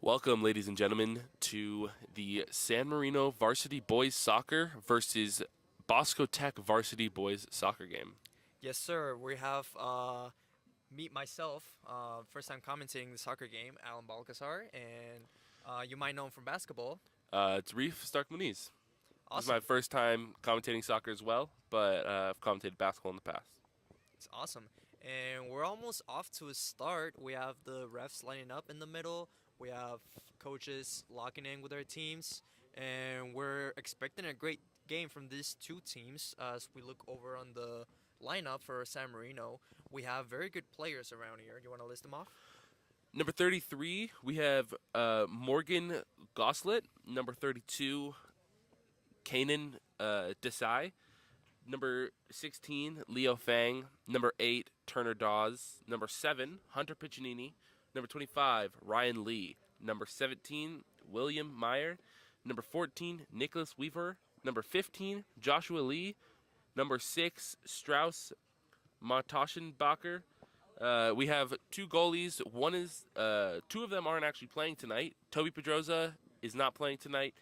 Welcome, ladies and gentlemen, to the San Marino Varsity Boys Soccer versus Bosco Tech Varsity Boys Soccer game. Yes, sir. We have meet myself, first time commentating the soccer game, Alan Balcazar, and you might know him from basketball. It's Reef Stark Muniz. This is Awesome. my first time commentating soccer as well, but I've commentated basketball in the past. It's awesome. And we're almost off to a start. We have the refs lining up in the middle. We have coaches locking in with their teams, and we're expecting a great game from these two teams. As we look over on the lineup for San Marino, we have very good players around here. You want to list them off? Number 33, we have Morgan Goslet. Number 32, Kanan Desai. Number 16, Leo Fang. Number 8, Turner Dawes. Number 7, Hunter Piccinini. Number 25, Ryan Lee. Number 17, William Meyer. Number 14, Nicholas Weaver. Number 15, Joshua Lee. Number 6, Strauss Mataschenbacher. We have two goalies. One is two of them aren't actually playing tonight. Toby Pedroza is not playing tonight.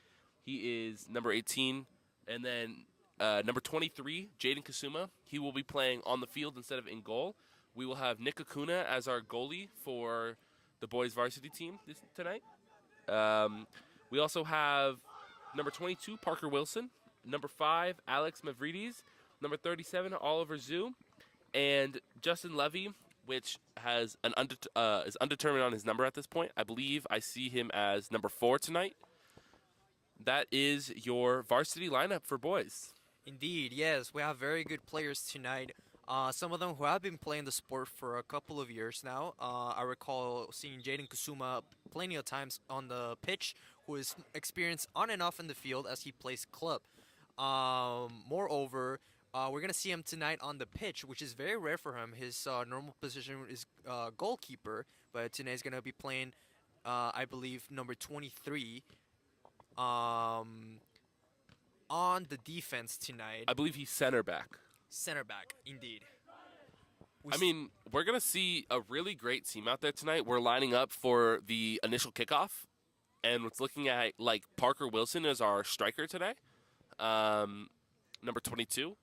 He is number 18. And then number 23, Jaden Kasuma. He will be playing on the field instead of in goal. We will have Nick Acuna as our goalie for the boys varsity team tonight. We also have number 22, Parker Wilson. Number 5, Alex Mavridis. Number 37, Oliver Zhu. And Justin Levy, which has is undetermined on his number at this point. I believe I see him as number 4 tonight. That is your varsity lineup for boys. Indeed, yes. We have very good players tonight. Some of them who have been playing the sport for a couple of years now. I recall seeing Jaden Kusuma plenty of times on the pitch, who is experienced on and off in the field as he plays club. Moreover, we're going to see him tonight on the pitch, which is very rare for him. His normal position is goalkeeper, but tonight he's going to be playing, I believe, number 23 on the defense tonight. I believe he's center back. Center back, indeed. We're going to see a really great team out there tonight. We're lining up for the initial kickoff, and it's looking at, like, Parker Wilson as our striker today, number 22.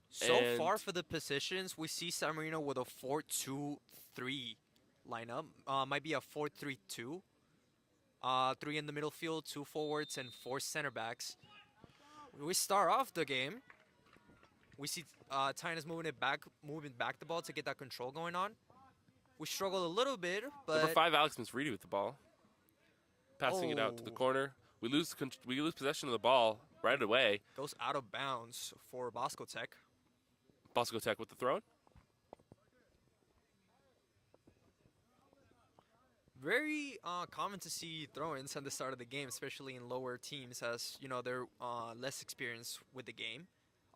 So far for the positions, we see San Marino with a 4-2-3 lineup. Might be a 4-3-2. 3 in the middle field, 2 forwards, and 4 center backs. We start off the game. We see Tyna's moving back the ball to get that control going on. We struggled a little bit, but Number 5, Alex Misridi with the ball, passing it out to the corner. We lose possession of the ball right away. Goes out of bounds for Bosco Tech. Bosco Tech with the throw. Very common to see throw-ins at the start of the game, especially in lower teams, as you know they're less experienced with the game.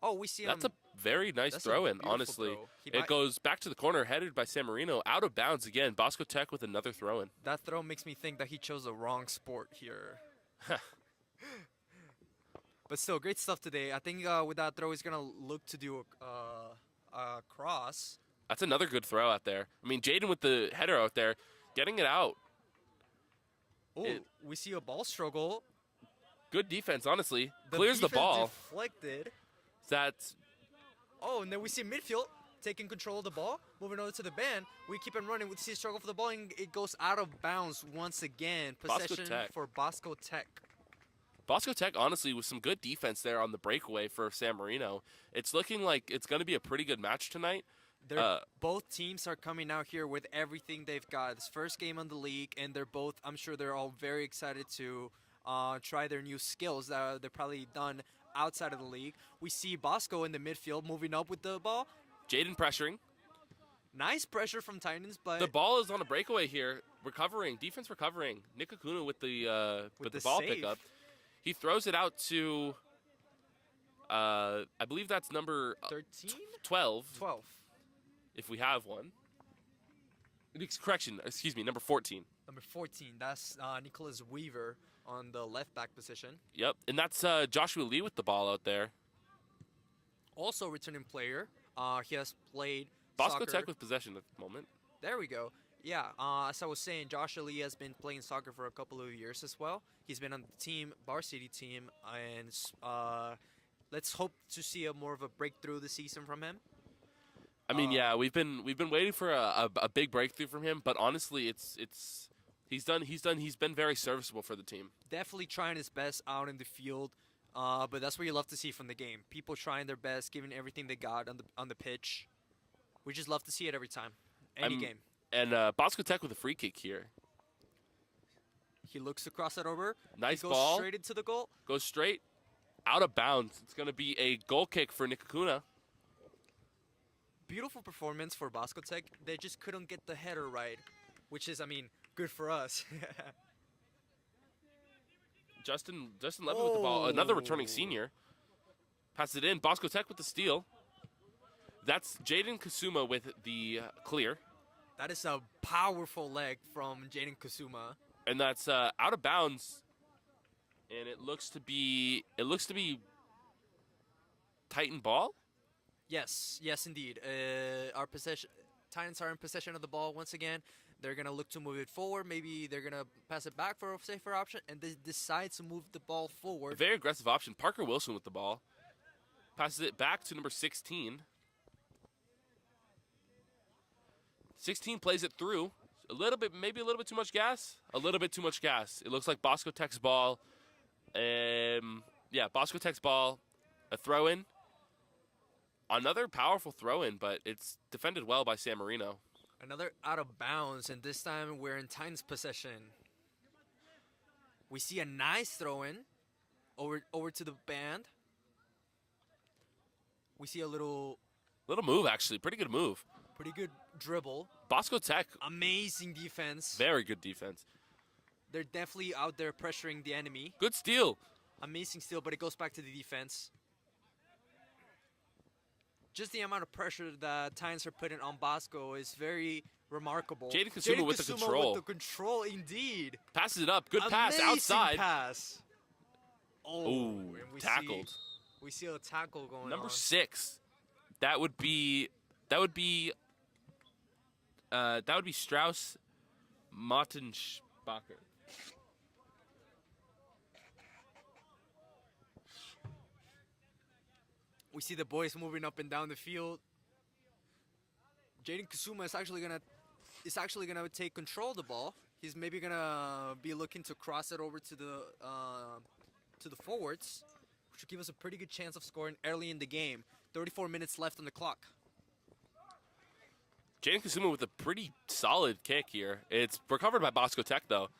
Oh, we see That's a very nice throw-in, honestly. It goes back to the corner, headed by San Marino, out of bounds again. Bosco Tech with another throw-in. That throw makes me think that he chose the wrong sport here. But still, great stuff today. I think with that throw, he's going to look to do a cross. That's another good throw out there. I mean, Jaden with the header out there, getting it out. Oh, we see a ball struggle. Good defense, honestly. Clears the ball. Deflected. That's. Oh, and then we see midfield taking control of the ball, moving over to the band. We keep on running. We see a struggle for the ball, and it goes out of bounds once again. Possession for Bosco Tech. Bosco Tech, honestly, with some good defense there on the breakaway for San Marino. It's looking like it's going to be a pretty good match tonight. Both teams are coming out here with everything they've got. It's first game on the league, and I'm sure they're all very excited to try their new skills that they're probably done outside of the league. We see Bosco in the midfield moving up with the ball. Jaden pressuring. Nice pressure from Titans, but the ball is on a breakaway here. Recovering, defense recovering. Nick Acuna with the ball save. pickup. He throws it out to, I believe that's number 13? 12. 12. If we have one. Correction, excuse me, number 14. Number 14, that's Nicholas Weaver on the left back position. Yep, and that's Joshua Lee with the ball out there. Also returning player. He has played Bosco soccer. Tech with possession at the moment. There we go. Yeah, as I was saying, Josh Ali has been playing soccer for a couple of years as well. He's been on the team, Varsity team, and let's hope to see a more of a breakthrough this season from him. I mean, yeah, we've been waiting for a big breakthrough from him, but honestly, he's been very serviceable for the team. Definitely trying his best out in the field, but that's what you love to see from the game. People trying their best, giving everything they got on the pitch. We just love to see it every time, any game. And Bosco Tech with a free kick here. He looks to cross it over. Nice he goes ball. Straight into the goal. Goes straight out of bounds. It's going to be a goal kick for Nikakuna. Beautiful performance for Bosco Tech. They just couldn't get the header right, which is, I mean, good for us. Justin Levy with the ball. Another returning senior. Passes it in. Bosco Tech with the steal. That's Jaden Kasuma with the clear. That is a powerful leg from Jaden Kasuma. And that's out of bounds. And it looks to be Titan ball. Yes, indeed. Our Titans are in possession of the ball once again. They're gonna look to move it forward. Maybe they're gonna pass it back for a safer option, and they decide to move the ball forward. A very aggressive option. Parker Wilson with the ball. Passes it back to number 16. 16 plays it through. Maybe a little bit too much gas. A little bit too much gas. It looks like Bosco Tech's ball. Yeah, Bosco Tech's ball. A throw-in. Another powerful throw-in, but it's defended well by San Marino. Another out of bounds, and this time we're in Titans possession. We see a nice throw-in over to the band. We see a little move, actually. Pretty good move. Pretty good dribble. Bosco Tech. Amazing defense. Very good defense. They're definitely out there pressuring the enemy. Good steal. Amazing steal, but it goes back to the defense. Just the amount of pressure that Titans are putting on Bosco is very remarkable. Jaden Kasuma with the control. With the control, indeed. Passes it up. Good pass Amazing outside. Pass. Oh, tackled. We see a tackle going on. Number 6. That would be Strauss Martensbacher. We see the boys moving up and down the field. Jaden Kasuma is actually gonna take control of the ball. He's maybe gonna be looking to cross it over to the forwards, which will give us a pretty good chance of scoring early in the game. 34 minutes left on the clock. Jaden Kasuma with a pretty solid kick here. It's recovered by Bosco Tech, though.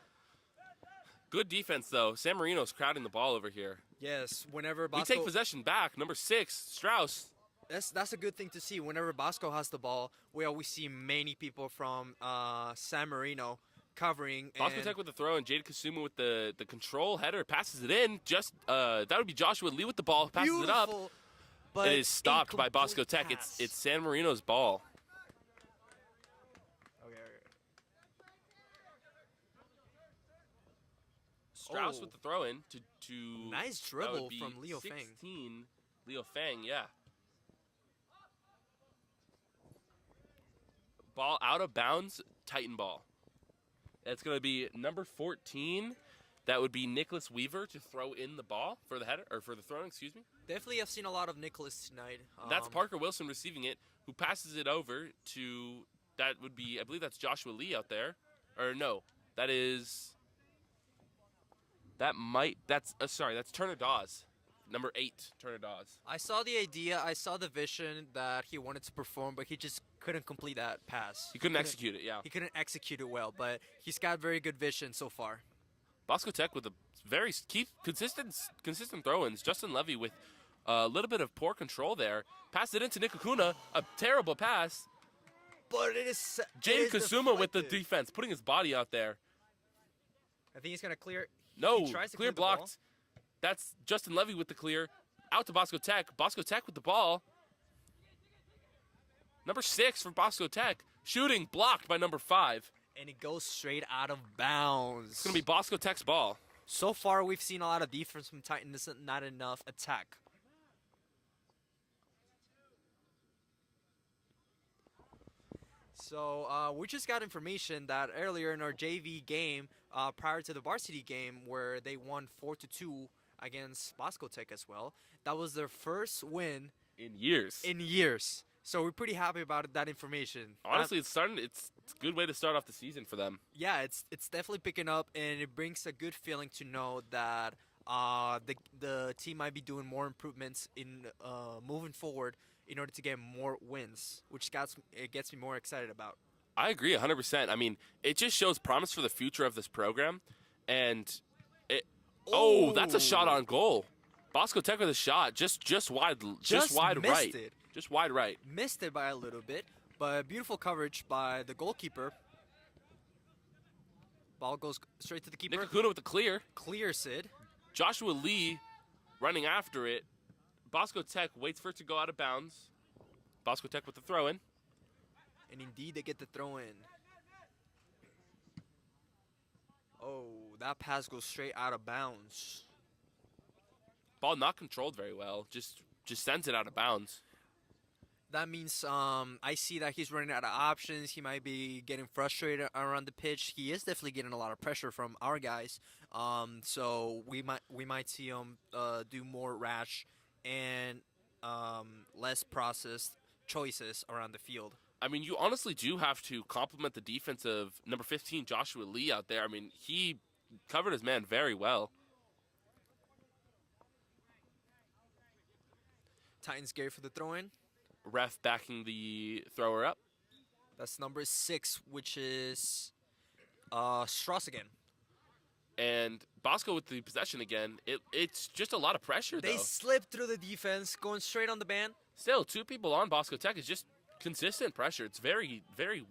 Good defense, though. San Marino's crowding the ball over here. Yes, whenever Bosco... We take possession back. Number 6, Strauss. That's a good thing to see. Whenever Bosco has the ball, we always see many people from San Marino covering. Bosco Tech with the throw, and Jaden Kasuma with the control header. Passes it in. That would be Joshua Lee with the ball. Passes it up. But it is stopped by Bosco Tech. It's San Marino's ball. Strauss with the throw-in to nice dribble from Leo 16, Fang. Leo Fang, yeah. Ball out of bounds, Titan ball. That's going to be number 14. That would be Nicholas Weaver to throw in the ball for the header, or for the throw-in, excuse me. Definitely have seen a lot of Nicholas tonight. That's Parker Wilson receiving it, who passes it over to, that would be, I believe that's Joshua Lee out there. Or no, that is... That's Turner Dawes. Number 8, Turner Dawes. I saw the idea, I saw the vision that he wanted to perform, but he just couldn't complete that pass. He couldn't execute it, yeah. He couldn't execute it well, but he's got very good vision so far. Bosco Tech with a very consistent throw-ins. Justin Levy with a little bit of poor control there. Passed it into Nikakuna. A terrible pass. But it is Jaden Kasuma with the defense, putting his body out there. I think he's going to clear. No, clear blocked. That's Justin Levy with the clear. Out to Bosco Tech. Bosco Tech with the ball. Number 6 for Bosco Tech. Shooting blocked by number 5. And it goes straight out of bounds. It's going to be Bosco Tech's ball. So far, we've seen a lot of defense from Titan. This is not enough attack. So we just got information that earlier in our JV game, prior to the varsity game, where they won 4-2 against Bosco Tech as well, that was their first win In years. in years. So we're pretty happy about that information. Honestly, it's a good way to start off the season for them. Yeah, it's definitely picking up, and it brings a good feeling to know that the team might be doing more improvements in moving forward in order to get more wins, which gets me more excited about. I agree 100%. I mean, it just shows promise for the future of this program, and that's a shot on goal. Bosco Tech with a shot, just wide, just wide missed right, it. just wide right. Missed it by a little bit, but beautiful coverage by the goalkeeper. Ball goes straight to the keeper. Nick Acuna with the clear. Clears it. Joshua Lee running after it. Bosco Tech waits for it to go out of bounds. Bosco Tech with the throw in. And indeed, they get the throw in. Oh, that pass goes straight out of bounds. Ball not controlled very well. Just sends it out of bounds. That means I see that he's running out of options. He might be getting frustrated around the pitch. He is definitely getting a lot of pressure from our guys. So we might see him do more rash and less processed choices around the field. I mean, you honestly do have to compliment the defense of number 15, Joshua Lee, out there. I mean, he covered his man very well. Titans Gary for the throw-in. Ref backing the thrower up. That's number 6, which is Strauss again. And Bosco with the possession again. It's just a lot of pressure, They though. slipped through the defense, going straight on the band. Still, 2 people on Bosco Tech is just consistent pressure. It's very, very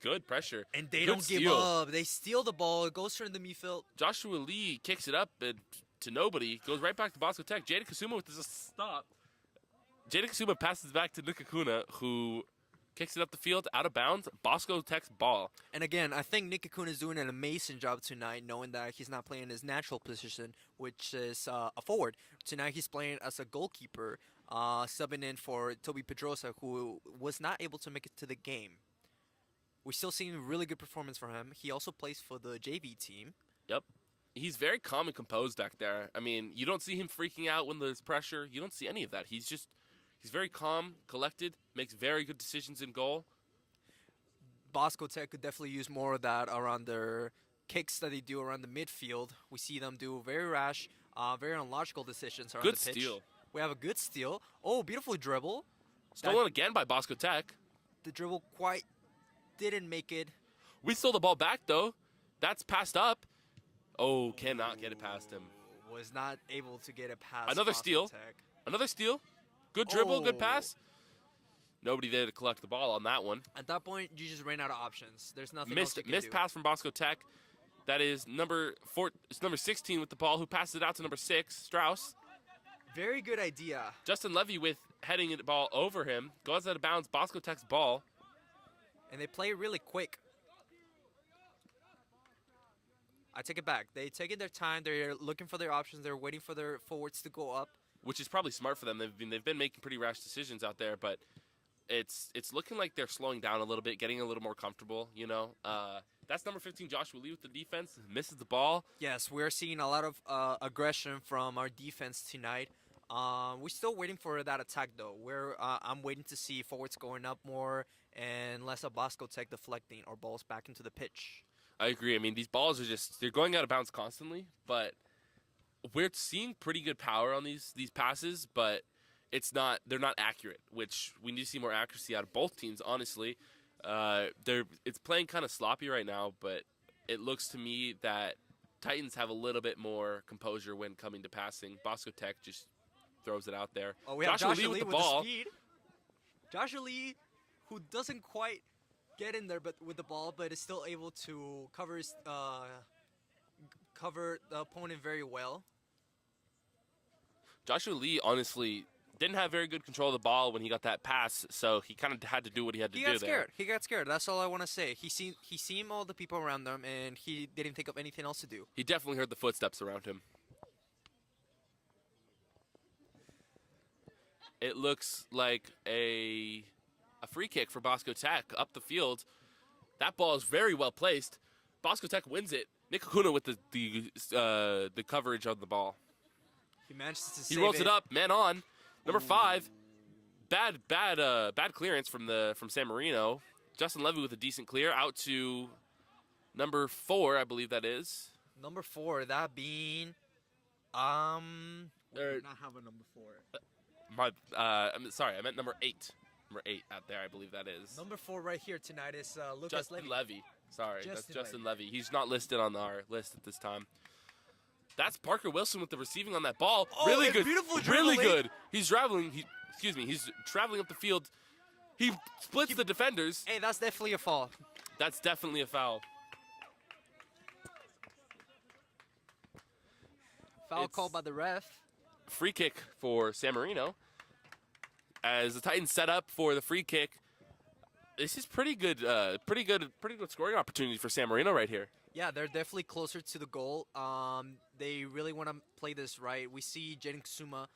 good pressure. And they Good don't give steal. up. They steal the ball. It goes straight in the midfield. Joshua Lee kicks it up to nobody. Goes right back to Bosco Tech. Jaden Kasuma with the stop. Jaden Kasuma passes back to Nick Acuna, who kicks it up the field, out of bounds. Bosco Tech's ball. And again, I think Nick Acuna is doing an amazing job tonight, knowing that he's not playing his natural position, which is a forward. Tonight he's playing as a goalkeeper, subbing in for Toby Pedrosa, who was not able to make it to the game. We're still seeing really good performance from him. He also plays for the JV team. Yep. He's very calm and composed back there. I mean, you don't see him freaking out when there's pressure. You don't see any of that. He's very calm, collected, makes very good decisions in goal. Bosco Tech could definitely use more of that around their kicks that they do around the midfield. We see them do very rash, very unlogical decisions around Good the pitch. steal. We have a good steal. Oh, beautiful dribble. Stolen again by Bosco Tech. The dribble quite didn't make it. We stole the ball back, though. That's passed up. Oh, cannot get it past him. Was not able to get it past Another Bosco steal. Tech. Another steal. Good dribble, good Oh. pass. Nobody there to collect the ball on that one. At that point, you just ran out of options. There's nothing else you can Missed do. pass from Bosco Tech. That is number 16 with the ball, who passes it out to number 6, Strauss. Very good idea. Justin Levy with heading the ball over him. Goes out of bounds, Bosco Tech's ball. And they play really quick. I take it back. They taking their time. They're looking for their options. They're waiting for their forwards to go up. Which is probably smart for them. They've been making pretty rash decisions out there, but it's looking like they're slowing down a little bit, getting a little more comfortable, you know. That's number 15, Joshua Lee with the defense. Misses the ball. Yes, we're seeing a lot of aggression from our defense tonight. We're still waiting for that attack, though. I'm waiting to see forwards going up more and less of Bosco Tech deflecting our balls back into the pitch. I agree. I mean, these balls are they're going out of bounds constantly, but we're seeing pretty good power on these passes, but they're not accurate, which we need to see more accuracy out of both teams, honestly. It's playing kind of sloppy right now, but it looks to me that Titans have a little bit more composure when coming to passing. Bosco Tech just throws it out there. Oh, we have Joshua Lee with the ball. speed. Joshua Lee, who doesn't quite get in there with the ball, but is still able to cover the opponent very well. Joshua Lee, honestly, didn't have very good control of the ball when he got that pass, so he kind of had to do what he had to do there. He got scared. That's all I want to say. He seen all the people around him, and he didn't think of anything else to do. He definitely heard the footsteps around him. It looks like a a free kick for Bosco Tech up the field. That ball is very well placed. Bosco Tech wins it. Nick Hakuna with the coverage on the ball. He manages to He save rolls it up, man on. Number 5, bad clearance from San Marino. Justin Levy with a decent clear out to number 4, I believe that is. Number 4, that being, we do not have a number 4. I'm sorry, I meant number 8. Number 8 out there, I believe that is. Number 4 right here tonight is Lucas Justin Levy. Sorry, that's Justin Levy. He's not listed on our list at this time. That's Parker Wilson with the receiving on that ball. Oh, really good. Beautiful really dribbling. good. He's traveling. He's traveling up the field. He splits the defenders. Hey, that's definitely a foul. That's definitely a foul. Foul called by the ref. Free kick for San Marino. As the Titans set up for the free kick. This is pretty good scoring opportunity for San Marino right here. Yeah, they're definitely closer to the goal. They really want to play this right. We see Jaden Kusuma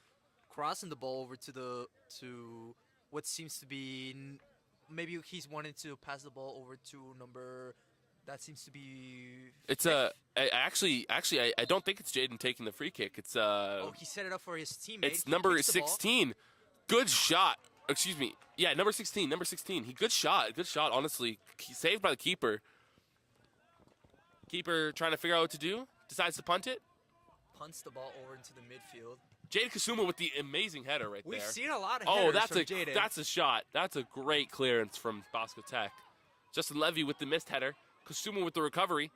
crossing the ball over to what seems to be maybe he's wanting to pass the ball over to number. That seems to be. It's actually I don't think it's Jaden taking the free kick. It's Oh, he set it up for his teammate. It's He number kicks the ball. 16. Good shot. Excuse me. Yeah, number 16. Number 16. Good shot. Good shot. Honestly, saved by the keeper. Keeper trying to figure out what to do. Decides to punt it. Punts the ball over into the midfield. Jaden Kusuma with the amazing header right there. We've seen a lot of headers from Jaden. That's a shot. That's a great clearance from Bosco Tech. Justin Levy with the missed header. Kusuma with the recovery.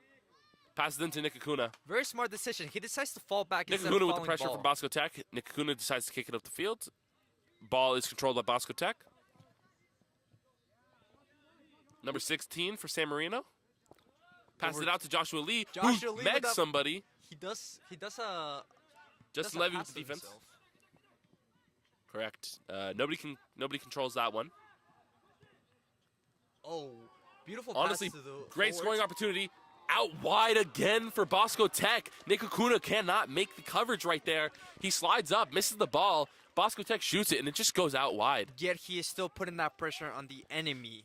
Passes into Nick Hakuna. Very smart decision. He decides to fall back Nick instead of Hakuna with falling the pressure ball. from Bosco Tech. Nick Hakuna decides to kick it up the field. Ball is controlled by Bosco Tech. Number 16 for San Marino. Passes it out to Joshua Lee, Joshua who Lee megs with that- somebody. He does a. Justin does a Levy pass with the to defense. himself. Correct. Nobody controls that one. Oh, beautiful Honestly, pass to the great forwards. scoring opportunity. Out wide again for Bosco Tech. Nick Hakuna cannot make the coverage right there. He slides up, misses the ball. Bosco Tech shoots it, and it just goes out wide. Yet he is still putting that pressure on the enemy.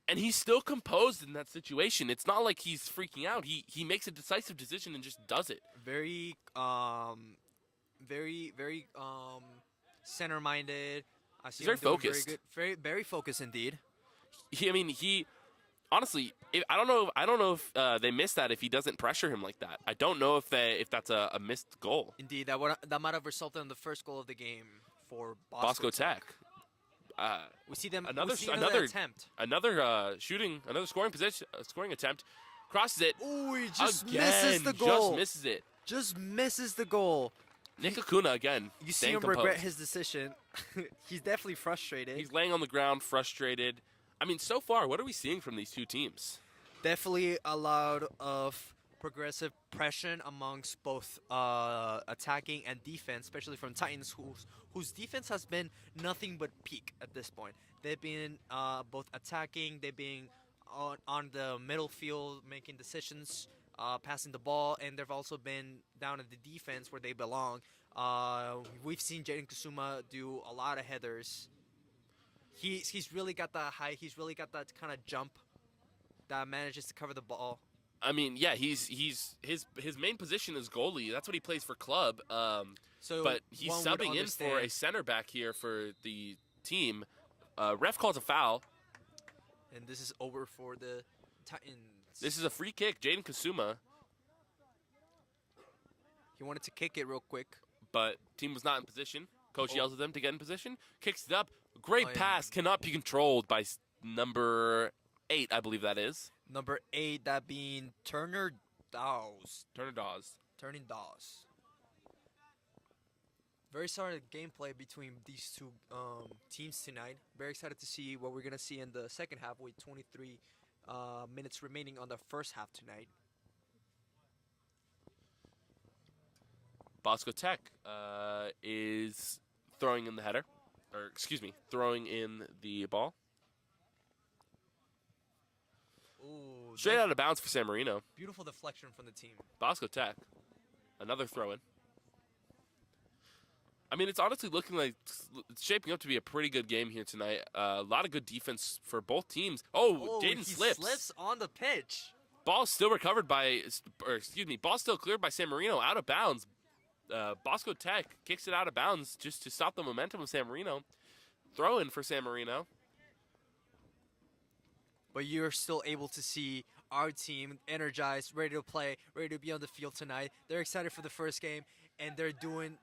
And he's still composed in that situation. It's not like he's freaking out. He makes a decisive decision and just does it. Very center-minded. I see He's very him doing focused. Very good. Very focused indeed. He honestly, I don't know if they missed that if he doesn't pressure him like that. I don't know if that's a missed goal. Indeed, that might have resulted in the first goal of the game for Bosco Tech. We see them Another attempt. Another scoring attempt. Crosses it. Oh, he just again. misses the goal. Just misses it. Just misses the goal. Nick Hakuna again. You see staying him composed. regret his decision. He's definitely frustrated. He's laying on the ground, frustrated. I mean, so far, what are we seeing from these two teams? Definitely a lot of progressive pressure amongst both attacking and defense, especially from Titans, whose defense has been nothing but peak at this point. They've been both attacking, they've been on the middle field making decisions, passing the ball, and they've also been down in the defense where they belong. We've seen Jaden Kusuma do a lot of headers. He's really got that height. He's really got that kind of jump that manages to cover the ball. I mean, yeah, his main position is goalie. That's what he plays for club. But he's subbing in for a center back here for the team. Ref calls a foul. And this is over for the Titans. This is a free kick. Jaden Kusuma. He wanted to kick it real quick. But team was not in position. Coach yells at them to get in position. Kicks it up. Great pass. Cannot be controlled by number 8, I believe that is. Number 8, that being Turner Dawes. Turner Dawes. Turning Dawes. Very solid gameplay between these two teams tonight. Very excited to see what we're going to see in the second half with 23 minutes remaining on the first half tonight. Bosco Tech is throwing in the header. Or, excuse me, throwing in the ball. Ooh, Straight out of bounds for San Marino. beautiful deflection from the team. Bosco Tech. Another throw in. I mean, it's honestly looking like it's shaping up to be a pretty good game here tonight. A lot of good defense for both teams. Oh, Jaden slips. Slips on the pitch. Ball still recovered by, or excuse me, ball still cleared by San Marino, out of bounds. Bosco Tech kicks it out of bounds just to stop the momentum of San Marino. Throw in for San Marino. But you're still able to see our team energized, ready to play, ready to be on the field tonight. They're excited for the first game, and they're doing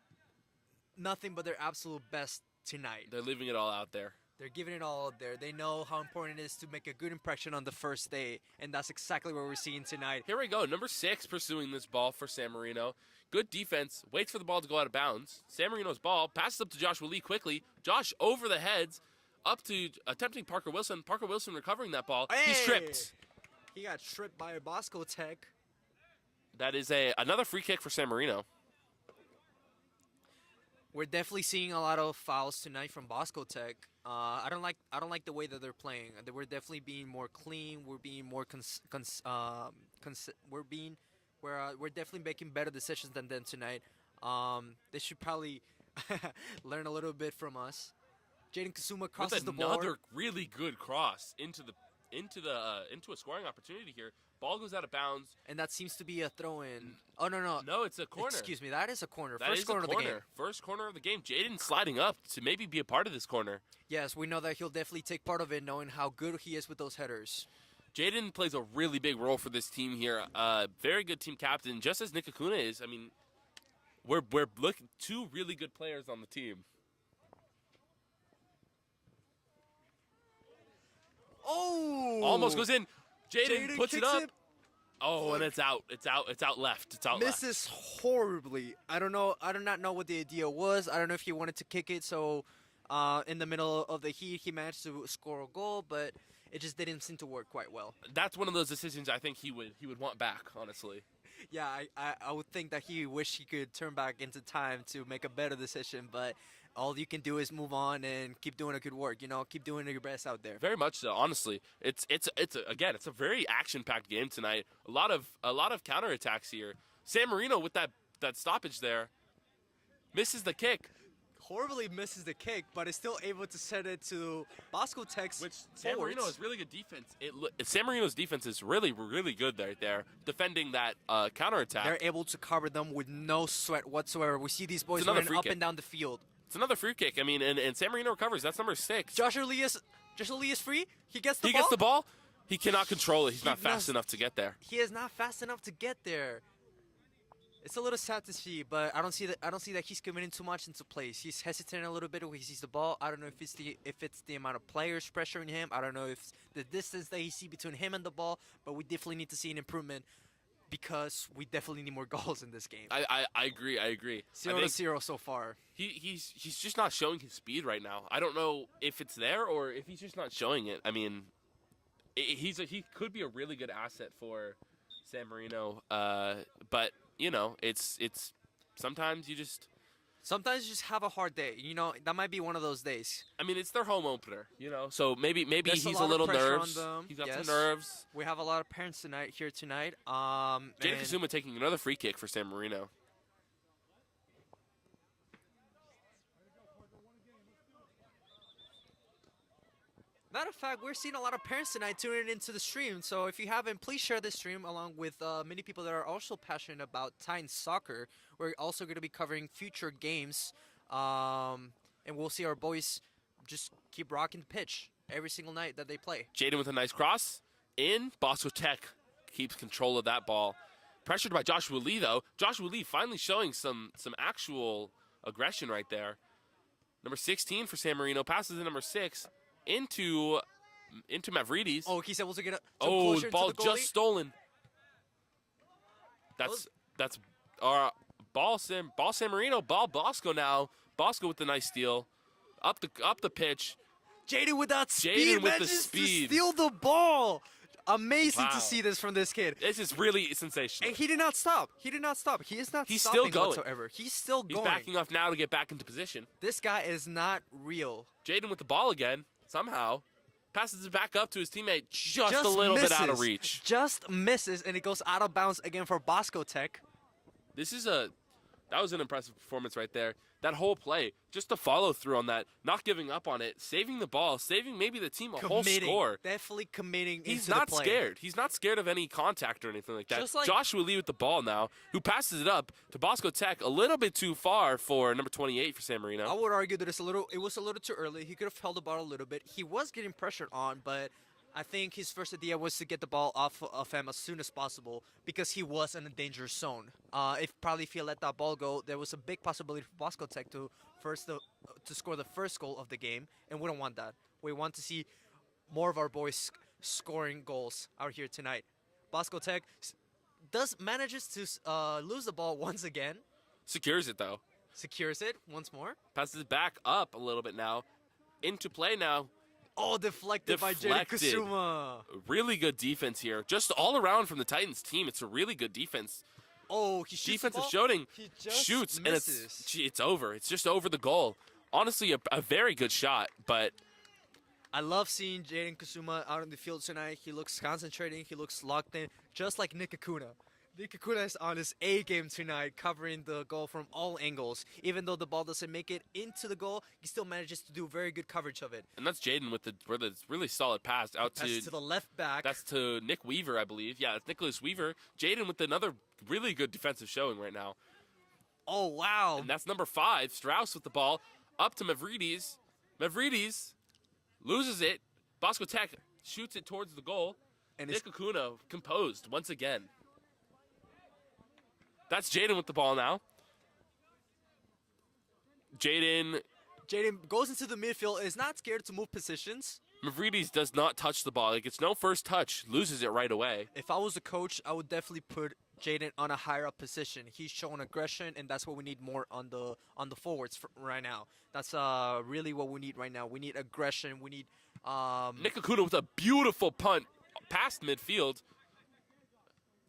nothing but their absolute best tonight. They're leaving it all out there. They're giving it all out there. They know how important it is to make a good impression on the first day, and that's exactly what we're seeing tonight. Here we go. Number 6 pursuing this ball for San Marino. Good defense. Waits for the ball to go out of bounds. San Marino's ball passes up to Joshua Lee quickly. Josh over the heads, up to attempting Parker Wilson. Parker Wilson recovering that ball. Hey! He's tripped. He got tripped by Bosco Tech. That is another free kick for San Marino. We're definitely seeing a lot of fouls tonight from Bosco Tech. I don't like the way that they're playing. We're definitely being more clean. We're being more we're definitely making better decisions than them tonight. They should probably learn a little bit from us. Jaden Kasuma crosses the board. Another really good cross into a scoring opportunity here. Ball goes out of bounds. And that seems to be a throw-in. Oh, no. No, it's a corner. Excuse me, that is a corner. That First is corner a of the game. First corner of the game. Jaden sliding up to maybe be a part of this corner. Yes, we know that he'll definitely take part of it, knowing how good he is with those headers. Jaden plays a really big role for this team here. Very good team captain, just as Nick Acuna is. I mean, we're looking 2 really good players on the team. Oh! Almost goes in. Jaden puts it up. Oh, and it's out. It's out left. It's out left. Misses horribly. I do not know what the idea was. I don't know if he wanted to kick it, so in the middle of the heat, he managed to score a goal, but it just didn't seem to work quite well. That's one of those decisions I think he would want back, honestly. Yeah, I would think that he wished he could turn back into time to make a better decision, but all you can do is move on and keep doing a good work. Keep doing your best out there. Very much so. Honestly, it's a very action-packed game tonight. A lot of counterattacks here. San Marino with that stoppage there misses the kick. Horribly misses the kick, but is still able to send it to Bosco Tech's Which San Marino has really good defense. San Marino's defense is really, really good right there, defending that counterattack. They're able to cover them with no sweat whatsoever. We see these boys running up and down the field. It's another free kick. I mean, and San Marino recovers. That's number 6. Joshua Lee is free. He gets the ball. He gets the ball. He cannot control it. He's not fast enough to get there. He is not fast enough to get there. It's a little sad to see, but I don't see that he's committing too much into plays. He's hesitating a little bit when he sees the ball. I don't know if it's the amount of players pressuring him. I don't know if it's the distance that he sees between him and the ball, but we definitely need to see an improvement because we definitely need more goals in this game. I agree. 0-0 so far. He's just not showing his speed right now. I don't know if it's there or if he's just not showing it. I mean, he could be a really good asset for San Marino, but it's sometimes you just have a hard day. That might be one of those days. I mean, it's their home opener, so maybe There's he's a little nervous. He's got some nerves. We have a lot of parents here tonight. Jaden Kasuma taking another free kick for San Marino. Matter of fact, we're seeing a lot of parents tonight tuning into the stream. So if you haven't, please share this stream along with many people that are also passionate about Titan soccer. We're also going to be covering future games. And we'll see our boys just keep rocking the pitch every single night that they play. Jaden with a nice cross. In. Bosco Tech keeps control of that ball. Pressured by Joshua Lee, though. Joshua Lee finally showing some actual aggression right there. Number 16 for San Marino. Passes to number 6. Into Mavridis. Oh, he's able to get a the ball just stolen. That's our ball San Marino, ball Bosco now. Bosco with the nice steal. Up the pitch. Jaden with that speed manages to steal the ball. Amazing to see this from this kid. This is really sensational. And he did not stop. He is not He's stopping still going. whatsoever. He's still going. He's backing off now to get back into position. This guy is not real. Jaden with the ball again. Somehow passes it back up to his teammate just a little bit out of reach. Just misses, and it goes out of bounds again for Bosco Tech. This is a That was an impressive performance right there. That whole play, just the follow through on that, not giving up on it, saving the ball, saving maybe the team a whole score. Definitely committing He's into not the play. scared. He's not scared of any contact or anything like that. Just like Joshua Lee with the ball now, who passes it up to Bosco Tech a little bit too far for number 28 for San Marino. I would argue that it was a little too early. He could have held the ball a little bit. He was getting pressured on, but I think his first idea was to get the ball off of him as soon as possible because he was in a dangerous zone. If he let that ball go, there was a big possibility for Bosco Tech to score the first goal of the game, and we don't want that. We want to see more of our boys scoring goals out here tonight. Bosco Tech manages to lose the ball once again. Secures it though. Secures it once more. Passes it back up a little bit now. Into play now. Oh, deflected by Jaden Kusuma. Really good defense here. Just all around from the Titans team. It's a really good defense. Oh, he shoots defensive the ball. shooting. He just shoots misses. and it's over. It's just over the goal. Honestly, a very good shot, but I love seeing Jaden Kusuma out in the field tonight. He looks concentrating. He looks locked in, just like Nick Acuna. Nick Acuna is on his A game tonight, covering the goal from all angles. Even though the ball doesn't make it into the goal, he still manages to do very good coverage of it. And that's Jaden with the really solid pass out to the left back. That's to Nick Weaver, I believe. Yeah, it's Nicholas Weaver. Jaden with another really good defensive showing right now. Oh, wow. And that's number 5, Strauss with the ball. Up to Mavridis. Mavridis loses it. Bosco Tech shoots it towards the goal. And Nick Acuna composed once again. That's Jaden with the ball now. Jaden goes into the midfield, is not scared to move positions. Mavridis does not touch the ball. Like, it's no first touch. Loses it right away. If I was a coach, I would definitely put Jaden on a higher up position. He's showing aggression, and that's what we need more on the forwards right now. That's really what we need right now. We need aggression. We need Nick Acuna with a beautiful punt past midfield.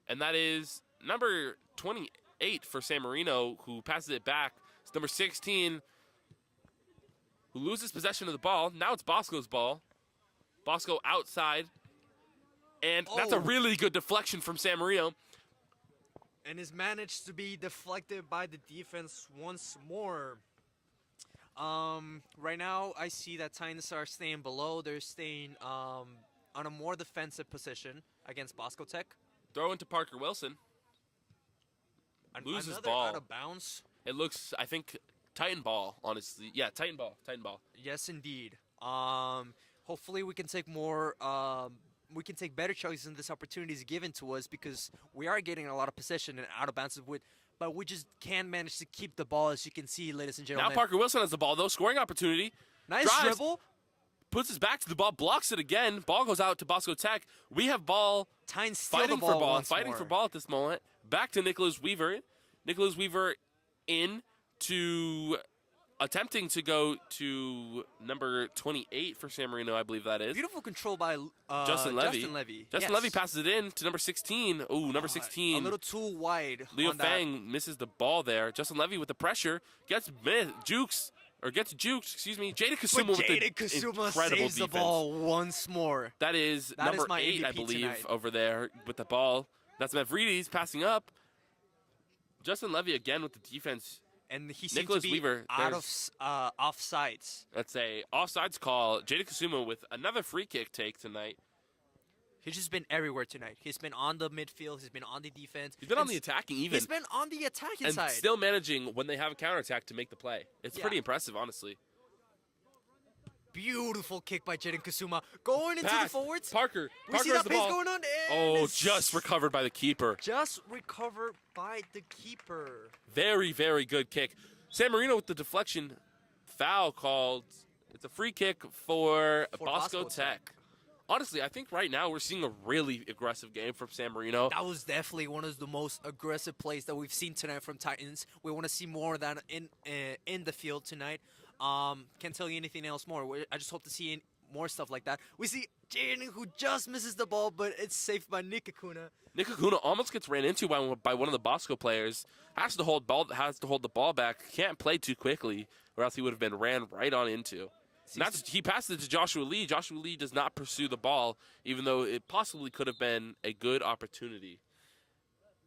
And that is number 28 for San Marino, who passes it back. It's number 16, who loses possession of the ball. Now it's Bosco's ball. Bosco outside. And that's a really good deflection from San Marino. And is managed to be deflected by the defense once more. Right now, I see that Titans are staying below. They're staying on a more defensive position against Bosco Tech. Throw into Parker Wilson. Loses Another ball. Out of bounds. It looks, I think, Titan ball, honestly. Yeah, Titan ball. Yes, indeed. Hopefully we can take more, we can take better choices in this opportunities given to us because we are getting a lot of possession and out of bounds but we just can't manage to keep the ball, as you can see, ladies and gentlemen. Now Parker Wilson has the ball, though. Scoring opportunity. Nice drives, dribble. Puts his back to the ball, blocks it again. Ball goes out to Bosco Tech. We have ball. Titans fighting for ball. Fighting for ball at this moment. Back to Nicholas Weaver. Nicholas Weaver in to attempting to go to number 28 for San Marino, I believe that is. Beautiful control by Justin Levy. Justin Levy Yes. passes it in to number 16. Ooh, number 16. A little too wide. Leo on Fang misses the ball there. Justin Levy with the pressure gets jukes. Excuse me. Jaden Kusuma with the incredible saves defense. the ball once more. That is number 8, I believe, tonight. over there with the ball. That's Mavridis passing up. Justin Levy again with the defense. And he seems Nicholas to be Weaver, out of offsides. That's a offsides call. Jaden Kusuma with another free kick take tonight. He's just been everywhere tonight. He's been on the midfield. He's been on the defense. He's been on the attacking even. He's been on the attacking and side. still managing when they have a counterattack to make the play. It's pretty impressive, honestly. Beautiful kick by Jaden Kusuma. Going into the forwards. Parker We see has that the pace ball. going on. Oh, just recovered by the keeper. Just recovered by the keeper. Very, very good kick. San Marino with the deflection. Foul called. It's a free kick for Bosco Tech. Honestly, I think right now we're seeing a really aggressive game from San Marino. That was definitely one of the most aggressive plays that we've seen tonight from Titans. We want to see more of that in the field tonight. Can't tell you anything else more. I just hope to see more stuff like that. We see Jaden who just misses the ball, but it's saved by Nick Acuna. Nick Acuna almost gets ran into by one of the Bosco players. Has to hold the ball back. Can't play too quickly, or else he would have been ran right on into. He passes it to Joshua Lee. Joshua Lee does not pursue the ball, even though it possibly could have been a good opportunity.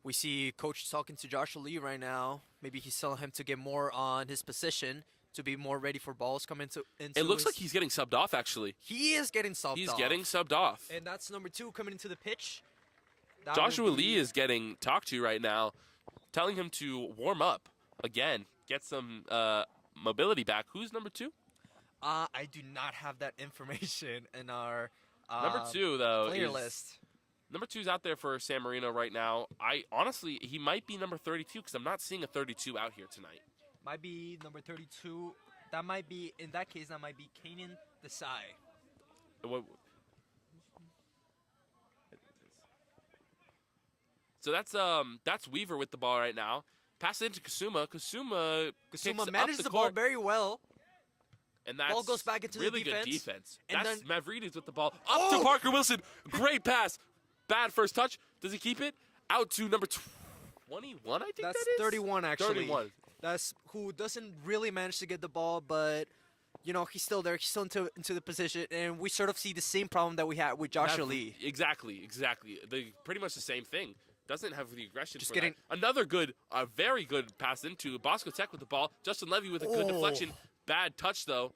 We see Coach talking to Joshua Lee right now. Maybe he's telling him to get more on his position to be more ready for balls coming into It looks like he's getting subbed off, actually. He is getting subbed off. He's getting subbed off. And that's number 2 coming into the pitch. Joshua Lee is getting talked to right now, telling him to warm up again, get some mobility back. Who's number 2? I do not have that information in our number 2, though, player list. Number 2's out there for San Marino right now. Honestly, he might be number 32 because I'm not seeing a 32 out here tonight. Might be number 32. That might be, in that case, that might be Kanan Desai. So that's Weaver with the ball right now. Pass it into Kasuma. Kasuma managed the ball very well. And that's ball goes back into really the defense. Good defense. And That's then Mavridis with the ball. Up to Parker Wilson. Great pass. Bad first touch. Does he keep it? Out to number 21, I think that's that is? 31, actually. 31. That's who doesn't really manage to get the ball, but, you know, he's still there. He's still into the position, and we sort of see the same problem that we had with Joshua Lee. Exactly. Pretty much the same thing. Doesn't have the aggression Just for getting that. Another very good pass into Bosco Tech with the ball. Justin Levy with a good deflection. Bad touch, though.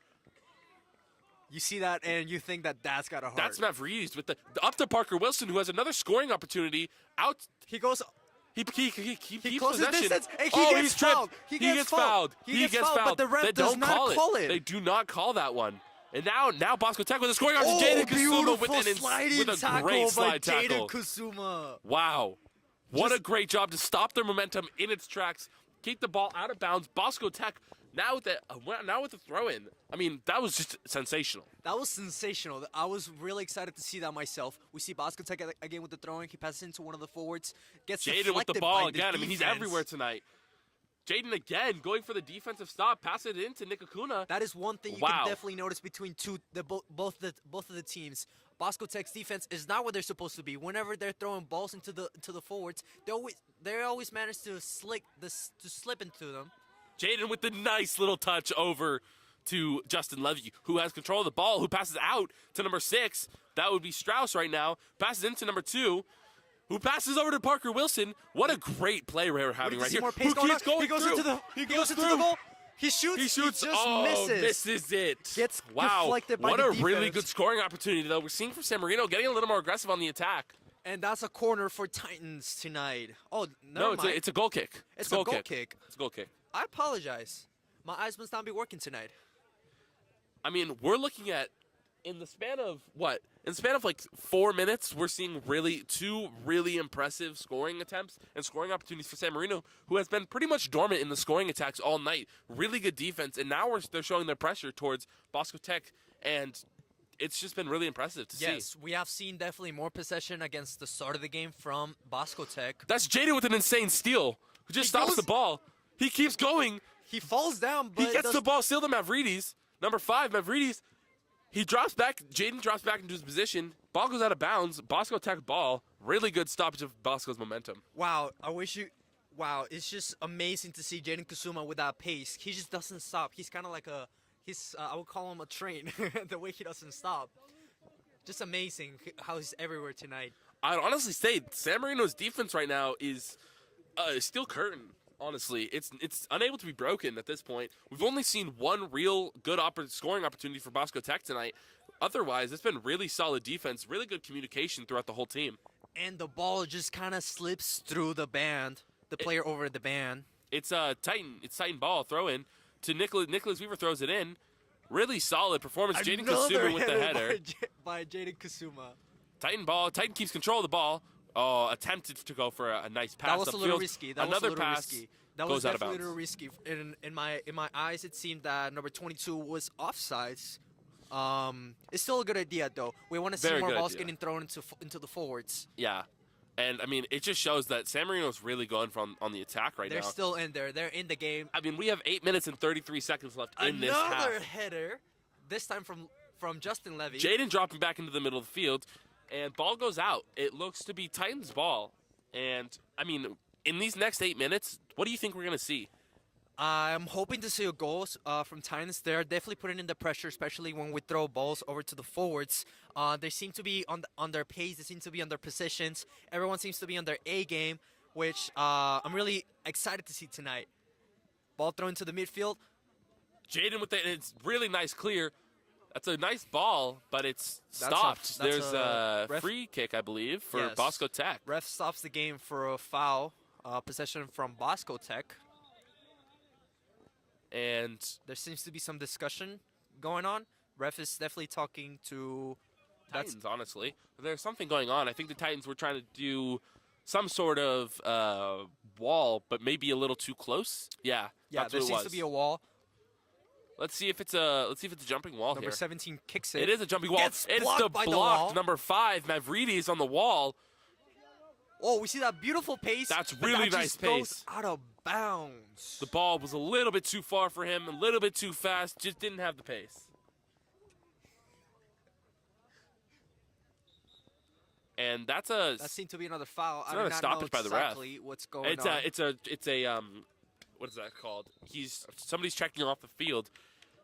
You see that, and you think that's got a heart. That's Mavridis with the up to Parker Wilson, who has another scoring opportunity. Out. He goes. He keeps closes possession. distance, and he's tripped. He gets fouled. He gets fouled, but the ref does not call it. They do not call that one. And now Bosco Tech with a scoring opportunity. Jaden Kasuma with a great slide tackle. Jaden Kasuma. Wow. What a great job to stop their momentum in its tracks. Keep the ball out of bounds. Bosco Tech now with the throw-in. I mean, that was just sensational. That was sensational. I was really excited to see that myself. We see Bosco Tech again with the throw-in. He passes into one of the forwards. Gets Jaden with the ball again. I mean, he's everywhere tonight. Jaden again going for the defensive stop. Pass it into Nikakuna. That is one thing you can definitely notice between both of the teams. Bosco Tech's defense is not what they're supposed to be. Whenever they're throwing balls into the forwards, they always manage to slip into them. Jaden with the nice little touch over to Justin Levy, who has control of the ball, who passes out to number 6. That would be Strauss right now. Passes into number 2, who passes over to Parker Wilson. What a great play we're having right here. He goes into the goal. He shoots. He just misses it. Gets wow. deflected by what the a defense. really good scoring opportunity, though. We're seeing from San Marino getting a little more aggressive on the attack. And that's a corner for Titans tonight. Oh, no, it's a goal kick. It's a goal kick. It's a goal kick. I apologize. My eyes must not be working tonight. I mean, we're looking at, in the span of like 4 minutes, we're seeing two really impressive scoring attempts and scoring opportunities for San Marino, who has been pretty much dormant in the scoring attacks all night. Really good defense, and now they're showing their pressure towards Bosco Tech, and it's just been really impressive to see. Yes, we have seen definitely more possession against the start of the game from Bosco Tech. That's Jaden with an insane steal, who just stops the ball. He keeps going. He falls down, but he gets the ball still to Mavridis. Number 5, Mavridis. He drops back. Jaden drops back into his position. Ball goes out of bounds. Bosco Tech ball. Really good stoppage of Bosco's momentum. Wow, Wow, it's just amazing to see Jaden Kasuma with that pace. He just doesn't stop. He's kind of like I would call him a train, the way he doesn't stop. Just amazing how he's everywhere tonight. I'd honestly say San Marino's defense right now is still curtain. Honestly, it's unable to be broken at this point. We've only seen one real good scoring opportunity for Bosco Tech tonight. Otherwise, it's been really solid defense, really good communication throughout the whole team. And the ball just kind of slips through the player over the band. It's Titan ball throw in to Nicholas Weaver throws it in. Really solid performance. Jaden Kasuma with the header. By Jaden Kasuma. Titan ball. Titan keeps control of the ball. Oh, attempted to go for a nice pass. That was a little risky. That Another was a little pass risky. That goes was out of definitely bounds. a little risky. In my eyes, it seemed that number 22 was offsides. It's still a good idea though. We want to see more balls getting thrown into the forwards. Yeah. And, I mean, it just shows that San Marino's really going on the attack right now. They're still in there. They're in the game. I mean, we have 8 minutes and 33 seconds left in this half. Another header, this time from Justin Levy. Jaden dropping back into the middle of the field, and ball goes out. It looks to be Titans' ball. And, I mean, in these next 8 minutes, what do you think we're going to see? I'm hoping to see a goal from Titans. They're definitely putting in the pressure, especially when we throw balls over to the forwards. They seem to be on their pace. They seem to be on their positions. Everyone seems to be on their A game. which I'm really excited to see tonight. Ball thrown to the midfield. Jaden with it. It's really nice clear. That's a nice ball, but it's stopped. There's a free kick, I believe, for Bosco Tech. Ref stops the game for a foul. Possession from Bosco Tech. And there seems to be some discussion going on. Ref is definitely talking to Titans, honestly. There's something going on. I think the Titans were trying to do some sort of wall, but maybe a little too close. Yeah, there seems to be a wall. Let's see if it's a jumping wall Number here. 17 kicks it. It is a jumping wall. It's the blocked number 5, Mavridis on the wall. Oh, we see that beautiful pace. That's really nice pace. Goes out of bounds. The ball was a little bit too far for him, a little bit too fast, just didn't have the pace. And that seemed to be another foul. I do not stoppage know by the ref. What's going on? It's a what is that called? Somebody's checking off the field.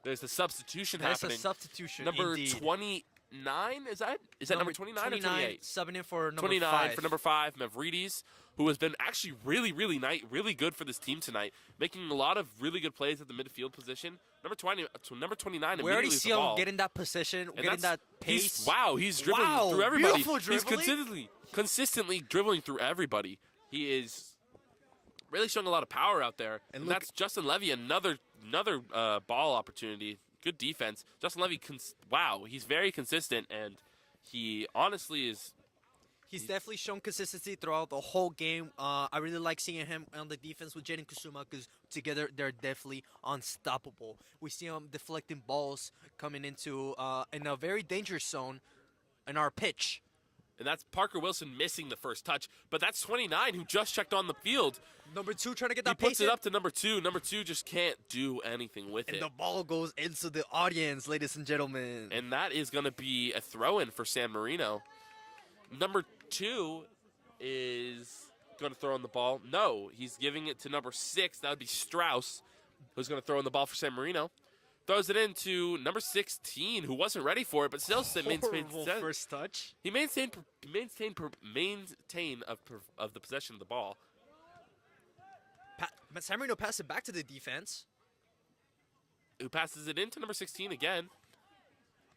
There's a substitution happening. There's a substitution. Number indeed. 29 is that number 29 or 28? Subbing in for number 29 5. for number 5, Mavridis, who has been actually really good for this team tonight, making a lot of really good plays at the midfield position. Number 29. We already see him getting that position, getting that pace. He's dribbling through everybody. Beautiful dribbling. He's consistently dribbling through everybody. He is really showing a lot of power out there. And that's Justin Levy, another ball opportunity. Good defense. Justin Levy, he's very consistent, and he honestly is. He's definitely shown consistency throughout the whole game. I really like seeing him on the defense with Jaden Kusuma because together they're definitely unstoppable. We see him deflecting balls coming into in a very dangerous zone in our pitch. And that's Parker Wilson missing the first touch, but that's 29 who just checked on the field. Number 2 trying to get that pace. He puts it up to number 2. Number 2 just can't do anything with it. And the ball goes into the audience, ladies and gentlemen. And that is going to be a throw-in for San Marino. Number 2 is going to throw in the ball. No, he's giving it to number 6. That would be Strauss, who's going to throw in the ball for San Marino. Throws it into number 16, who wasn't ready for it, but still maintained first touch. He maintained of the possession of the ball. San Marino passed it back to the defense. Who passes it into number 16 again.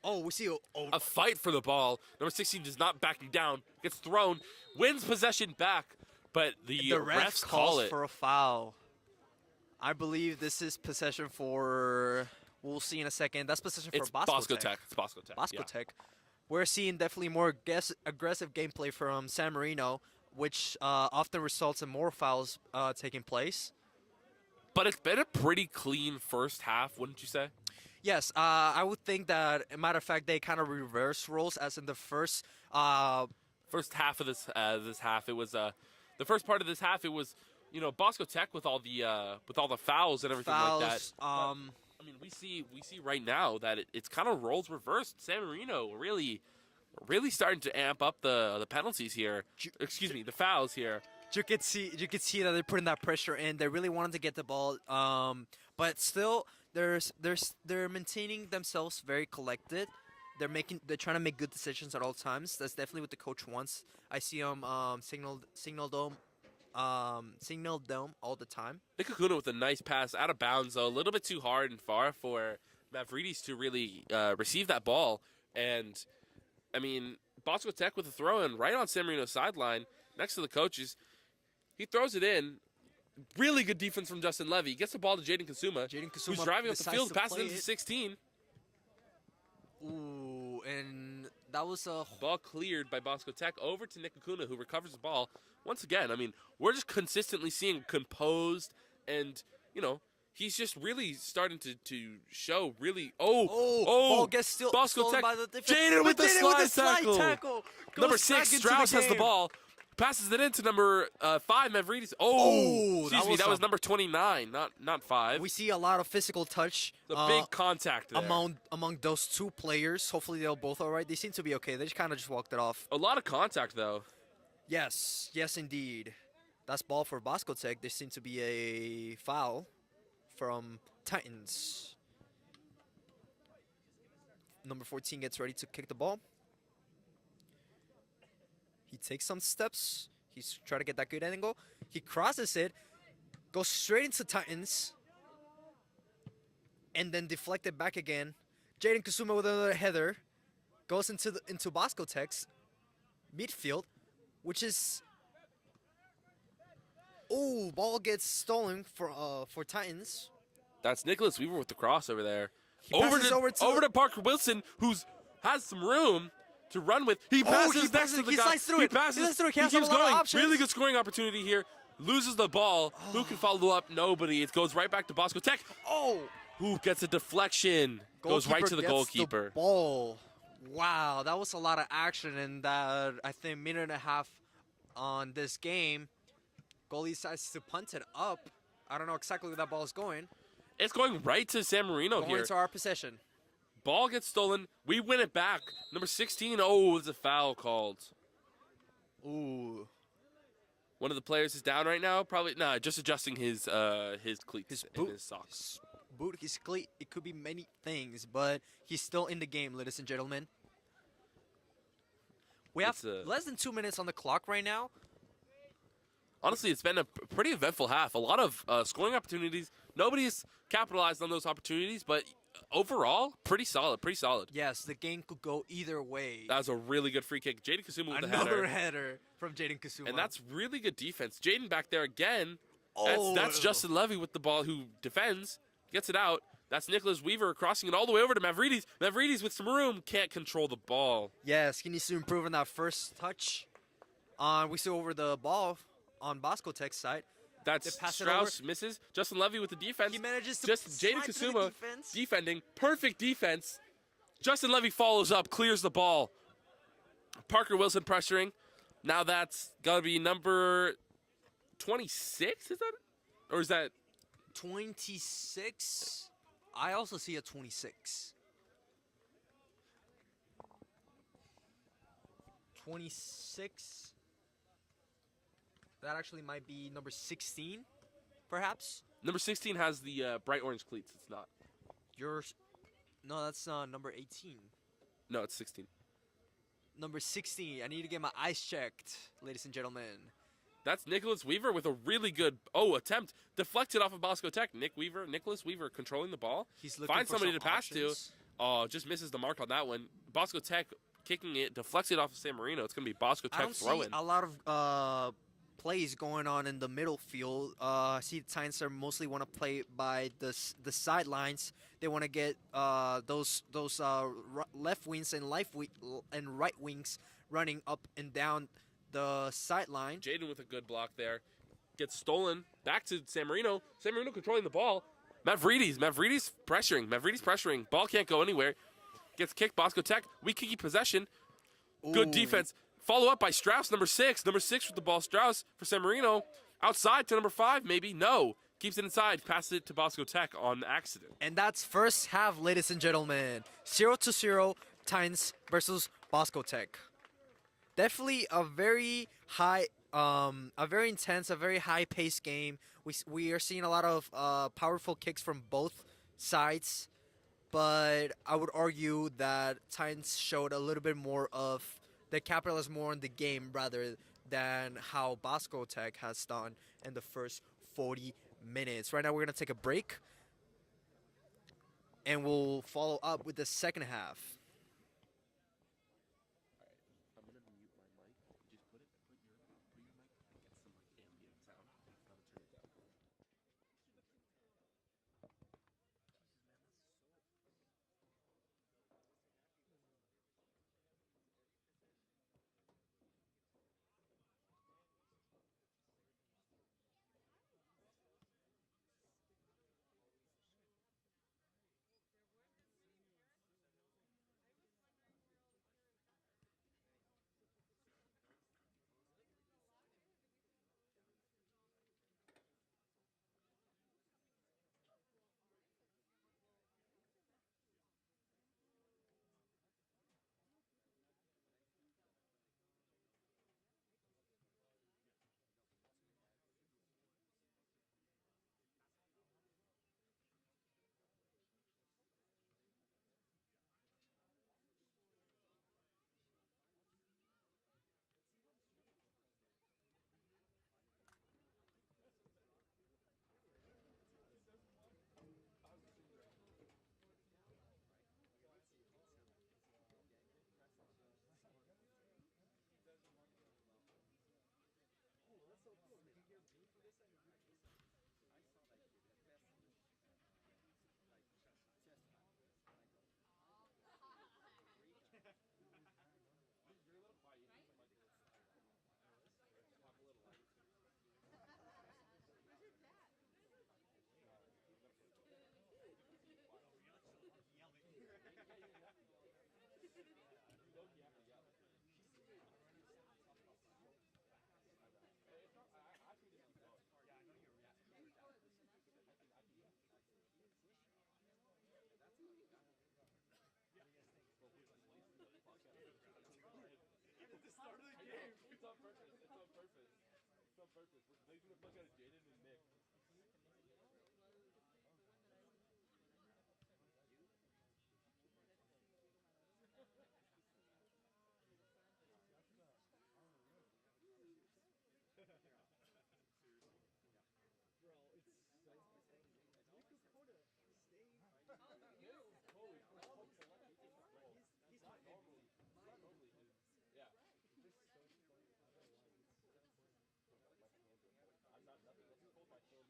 Oh, we see a fight for the ball. Number 16 does not backing down. Gets thrown, wins possession back, but the refs call it for a foul. I believe this is possession for. We'll see in a second. That's possession for Bosco Tech. It's Bosco Tech. Bosco Tech. We're seeing definitely more aggressive gameplay from San Marino, which often results in more fouls taking place. But it's been a pretty clean first half, wouldn't you say? Yes, I would think that, as a matter of fact, they kind of reverse roles, as in the first half of this half. It was the first part of this half. It was Bosco Tech with all the fouls and everything like that. I mean, we see right now that it's kind of roles reversed. San Marino really starting to amp up the penalties here. Excuse me, the fouls here. You could see that they're putting that pressure in. They really wanted to get the ball, but still, they're maintaining themselves very collected. They're trying to make good decisions at all times. That's definitely what the coach wants. I see them signal dome all the time. Nick Kakuna with a nice pass out of bounds, though, a little bit too hard and far for Mavridis to really receive that ball. And I mean, Bosco Tech with a throw in right on San Marino's sideline next to the coaches. He throws it in. Really good defense from Justin Levy. Gets the ball to Jaden Kusuma, who's driving up the field, passes it into 16. Ooh, and that was a ball cleared by Bosco Tech over to Nick Kakuna, who recovers the ball. Once again, I mean, we're just consistently seeing composed, and he's just really starting to show really. Ball gets Bosco Tech. By the Jaden with the slide tackle. Number 6, Strauss has the ball. Passes it into number 5, Mavridis. Excuse me, that was number 29, not 5. We see a lot of physical touch. The big contact there. Among those two players. Hopefully they're both all right. They seem to be okay. They just kind of just walked it off. A lot of contact, though. Yes, indeed. That's ball for Bosco Tech. There seems to be a foul from Titans. Number 14 gets ready to kick the ball. He takes some steps. He's trying to get that good angle. He crosses it, goes straight into Titans, and then deflected back again. Jaden Kusuma with another header goes into Bosco Tech's midfield, which is ball gets stolen for Titans. That's Nicholas Weaver with the cross over there. He passes over to Parker Wilson, who's has some room to run with. He passes next to the guy. He passes through it. He keeps going. Really good scoring opportunity here. Loses the ball. Who can follow up? Nobody. It goes right back to Bosco Tech. Who gets a deflection? Goes right to the goalkeeper. The ball. Wow, that was a lot of action in that, I think, minute and a half on this game. Goalie decides to punt it up. I don't know exactly where that ball is going. It's going right to San Marino here. Going to our possession. Ball gets stolen. We win it back. Number 16. Oh, there's a foul called. Ooh. One of the players is down right now. Probably just adjusting his cleats, his boot, and his socks. His cleat. It could be many things, but he's still in the game, ladies and gentlemen. We have less than 2 minutes on the clock right now. Honestly, it's been a pretty eventful half. A lot of scoring opportunities. Nobody's capitalized on those opportunities, but overall, pretty solid. Pretty solid. Yes, the game could go either way. That was a really good free kick. Jaden Kusuma with the header. Another header from Jaden Kusuma. And that's really good defense. Jaden back there again. That's Justin Levy with the ball who defends, gets it out. That's Nicholas Weaver crossing it all the way over to Mavridis. Mavridis with some room, can't control the ball. Yes, he needs to improve on that first touch. We see over the ball on Bosco Tech's side. That's Strauss misses. Justin Levy with the defense. He manages to just Jaden Kusuma defending. Perfect defense. Justin Levy follows up, clears the ball. Parker Wilson pressuring. Now that's got to be number 26, is that? Or is that 26? I also see a 26. 26. That actually might be number 16, perhaps. Number 16 has the bright orange cleats. It's not. No, that's number 18. No, it's 16. Number 16. I need to get my eyes checked, ladies and gentlemen. That's Nicholas Weaver with a really good attempt. Deflected off of Bosco Tech. Nicholas Weaver controlling the ball. He's looking finds for somebody to pass options. to. Just misses the mark on that one. Bosco Tech kicking it, deflects it off of San Marino. It's going to be Bosco Tech throwing. I don't see a lot of plays going on in the middle field. I see the Titans are mostly want to play by the sidelines. They want to get those left wings and right wings running up and down the sideline. Jaden with a good block there. Gets stolen. Back to San Marino. San Marino controlling the ball. Mavridis pressuring. Ball can't go anywhere. Gets kicked. Bosco Tech. We keep possession. Good defense. Follow up by Strauss, number 6. Number 6 with the ball. Strauss for San Marino. Outside to number 5, maybe. No. Keeps it inside. Passes it to Bosco Tech on accident. And that's first half, ladies and gentlemen. 0-0 Titans versus Bosco Tech. Definitely a very high, a very intense, a very high-paced game. We are seeing a lot of powerful kicks from both sides, but I would argue that Titans showed a little bit more of they capitalized more on the game rather than how Bosco Tech has done in the first 40 minutes. Right now, we're gonna take a break, and we'll follow up with the second half. It's on purpose. It's on purpose. It's on purpose. They're gonna fuck out of Jaden and Nick. Normally his. Yeah. I'm not nothing. Let's hold my phone.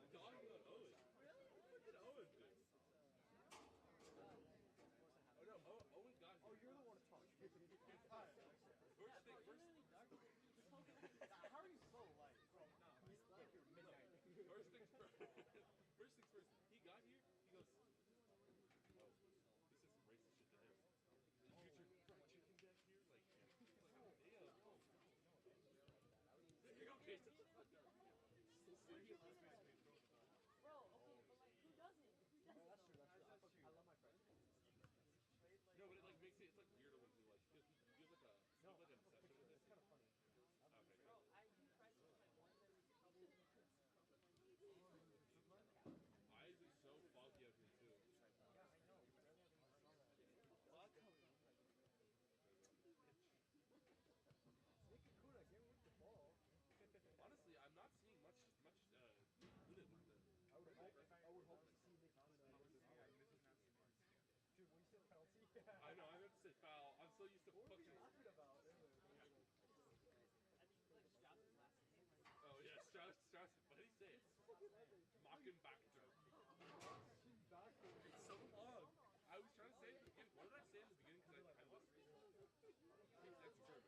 Dog on Owen. What did Owen do? Oh no, Owen got here. Oh, you're the one to talk. First thing first. How are you so light? He's like your midnight. First things first. First things first. He got here. He goes. Oh, this is some racist shit to him. Did you get your fried chicken back here? Like, damn. There you go, Jason. Bro, okay, but like, who doesn't? Who doesn't? That's true. I love my friends. No, but it like makes it. It's like weirder when he like because he gives like a like an obsession with it. It's kind of funny. Okay. Bro, I do fries like once every couple weeks. Why is it so foggy out here too? Nick Kakuna, get with the ball. Honestly, I'm not seeing much Luna with the. I would hope to see Nick Kakuna. Dude, when you said penalty, I know. I meant to say foul. I'm so used to what were we fucking. laughing about? Oh yeah, Strauss. What did he say? Mocking back joke. It's so long. I was trying to say it at the beginning. What did I say in the beginning? Because I listened. That's German.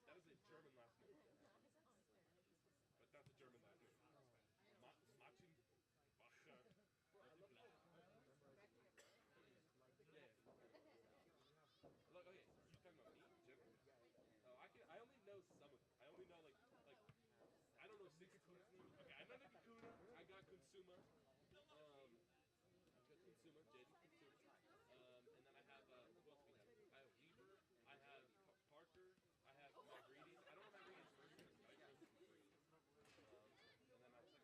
That is a German last name. But that's a German last name. Machen Bacher. Yeah. Look, okay, you talking about me? Generally? Oh, I only know some of them. I only know like I don't know six Kuna's names. Okay, I know Nikakuna. I got Kunsuma. I've got Kunsuma, Jaden Kunsuma. And then I have who else do we have? I have Weaver. I have Parker. I have Magrides. I don't know Magrides' first name, but I know Magrides. And then I was like,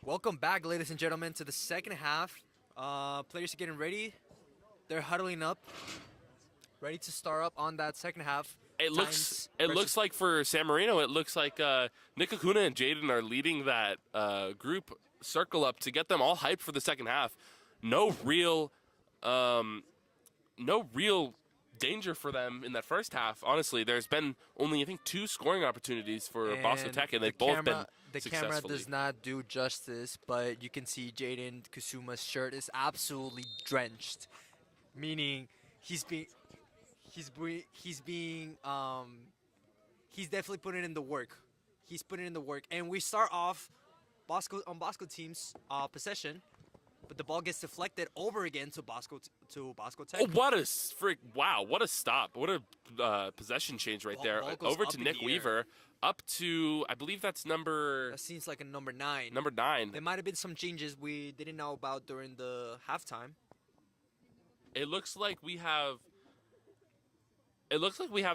Welcome back, ladies and gentlemen, to the second half. Players are getting ready. They're huddling up, ready to start up on that second half. It looks like for San Marino, it looks like Nick Acuna and Jaden are leading that group circle up to get them all hyped for the second half. No real danger for them in that first half. Honestly, there's been only, I think, 2 scoring opportunities for Bosco Tech, and they've both been The successfully. camera does not do justice, but you can see Jaden Kusuma's shirt is absolutely drenched, meaning he's definitely putting in the work. He's putting in the work, and we start off Bosco team's possession, but the ball gets deflected over again to Bosco Tech. Oh, what a wow, what a stop. What a possession change right there. Ball goes Over up to in Nick the air. Weaver, up to, I believe that's number That seems like a number 9. 9. There might have been some changes we didn't know about during the halftime. It looks like we have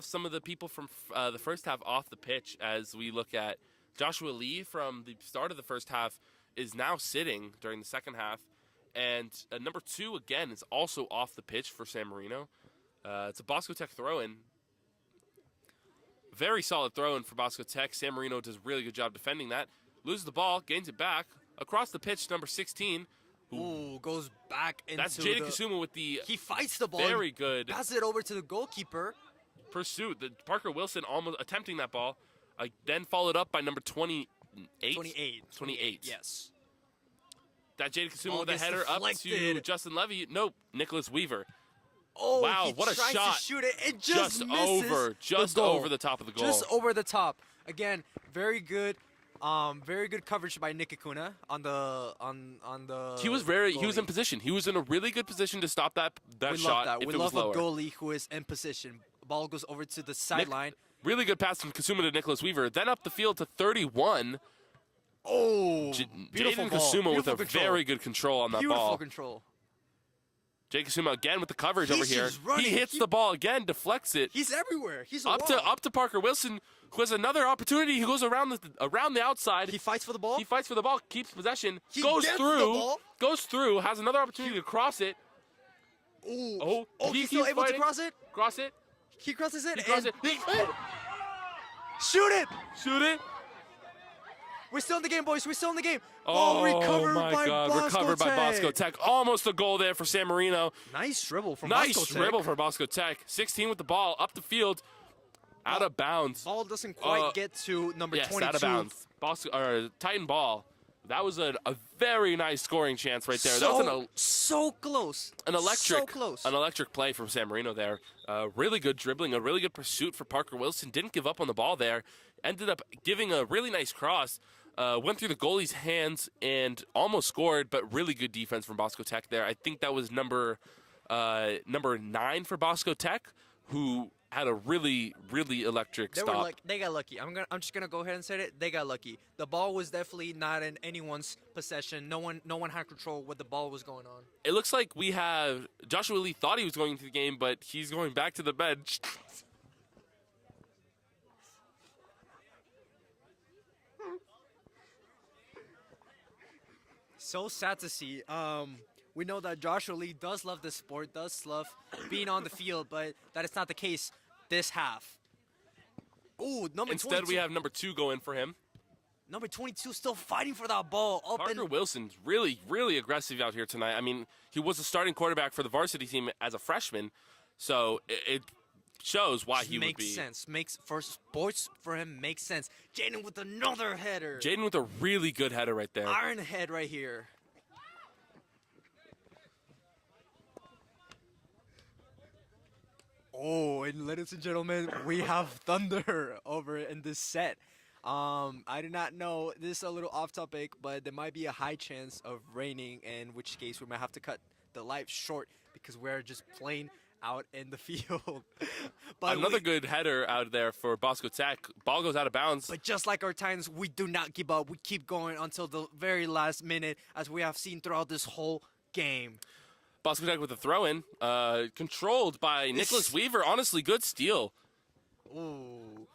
some of the people from the first half off the pitch, as we look at Joshua Lee from the start of the first half is now sitting during the second half. And number 2, again, is also off the pitch for San Marino. It's a Bosco Tech throw-in. Very solid throw-in for Bosco Tech. San Marino does a really good job defending that. Loses the ball, gains it back. Across the pitch, number 16. Ooh, goes back into That's Jaden Kusuma with the He fights the ball. very good Passes it over to the goalkeeper. pursuit. Parker Wilson almost attempting that ball. Then followed up by number 28. 28. Yes. That Jaden Kusuma Ball with a gets header up to deflected. Justin Levy. Nope, Nicholas Weaver. Oh, Wow, he what a tries shot. to shoot it. It just misses Just the goal. over the top of the goal. Just over the top. Again, very good coverage by Nick Acuna on the. He was he was in goalie. position. He was in a really good position to stop that We shot love that. if We it was love a lower. goalie who is in position. Ball goes over to the sideline. Really good pass from Kusuma to Nicholas Weaver. Then up the field to 31. Oh, beautiful Jaden ball. Kusuma with Beautiful a control. very good control on that Beautiful ball. control. Jaden Kusuma again with the coverage He's over here. just running. He hits the ball again, deflects it. He's everywhere. He's a Up wall. to Parker Wilson, who has another opportunity. He goes around the outside. He fights for the ball. He fights for the ball, keeps possession, He goes gets the through, ball. has another opportunity to cross it. Ooh. Oh, He's still keeps able to fighting. cross it. Cross it. He crosses it. He crosses and it. Shoot it. Shoot it. We're still in the game, boys. We're still in the game. Oh, recovered my by God. Bosco Recovered by Tech. Bosco Tech. Almost a goal there for San Marino. Nice dribble from Nice Bosco dribble Tech. for Bosco Tech. 16 with the ball, up the field, out of bounds. Ball doesn't quite get to number 22. Out of bounds. Titan ball. That was a very nice scoring chance right there. That was So close. an electric, So close. an electric play from San Marino there. Really good dribbling, a really good pursuit for Parker Wilson. Didn't give up on the ball there. Ended up giving a really nice cross. Went through the goalie's hands and almost scored, but really good defense from Bosco Tech there. I think that was number 9 for Bosco Tech, who had a really, really electric stop. They got lucky. I'm just gonna go ahead and say it. They got lucky. The ball was definitely not in anyone's possession. No one had control what the ball was going on. It looks like we have Joshua Lee thought he was going to the game, but he's going back to the bench. So sad to see. We know that Joshua Lee does love the sport, does love being on the field, but that is not the case this half. Ooh, number 22. Instead, we have number 2 going for him. Number 22 still fighting for that ball. Parker Wilson's really, really aggressive out here tonight. I mean, he was a starting quarterback for the varsity team as a freshman, so it shows why he would be. Makes sense. For sports for him makes sense. Jaden with another header. Jaden with a really good header right there. Iron head right here. Oh, and ladies and gentlemen, we have thunder over in this set. I did not know, this is a little off topic, but there might be a high chance of raining, in which case we might have to cut the live short because we're just playing out in the field. But Another good header out there for Bosco Tech. Ball goes out of bounds. But just like our times, we do not give up. We keep going until the very last minute, as we have seen throughout this whole game. Bosco Tech with a throw-in, controlled by Nicholas Weaver. Honestly, good steal. Ooh.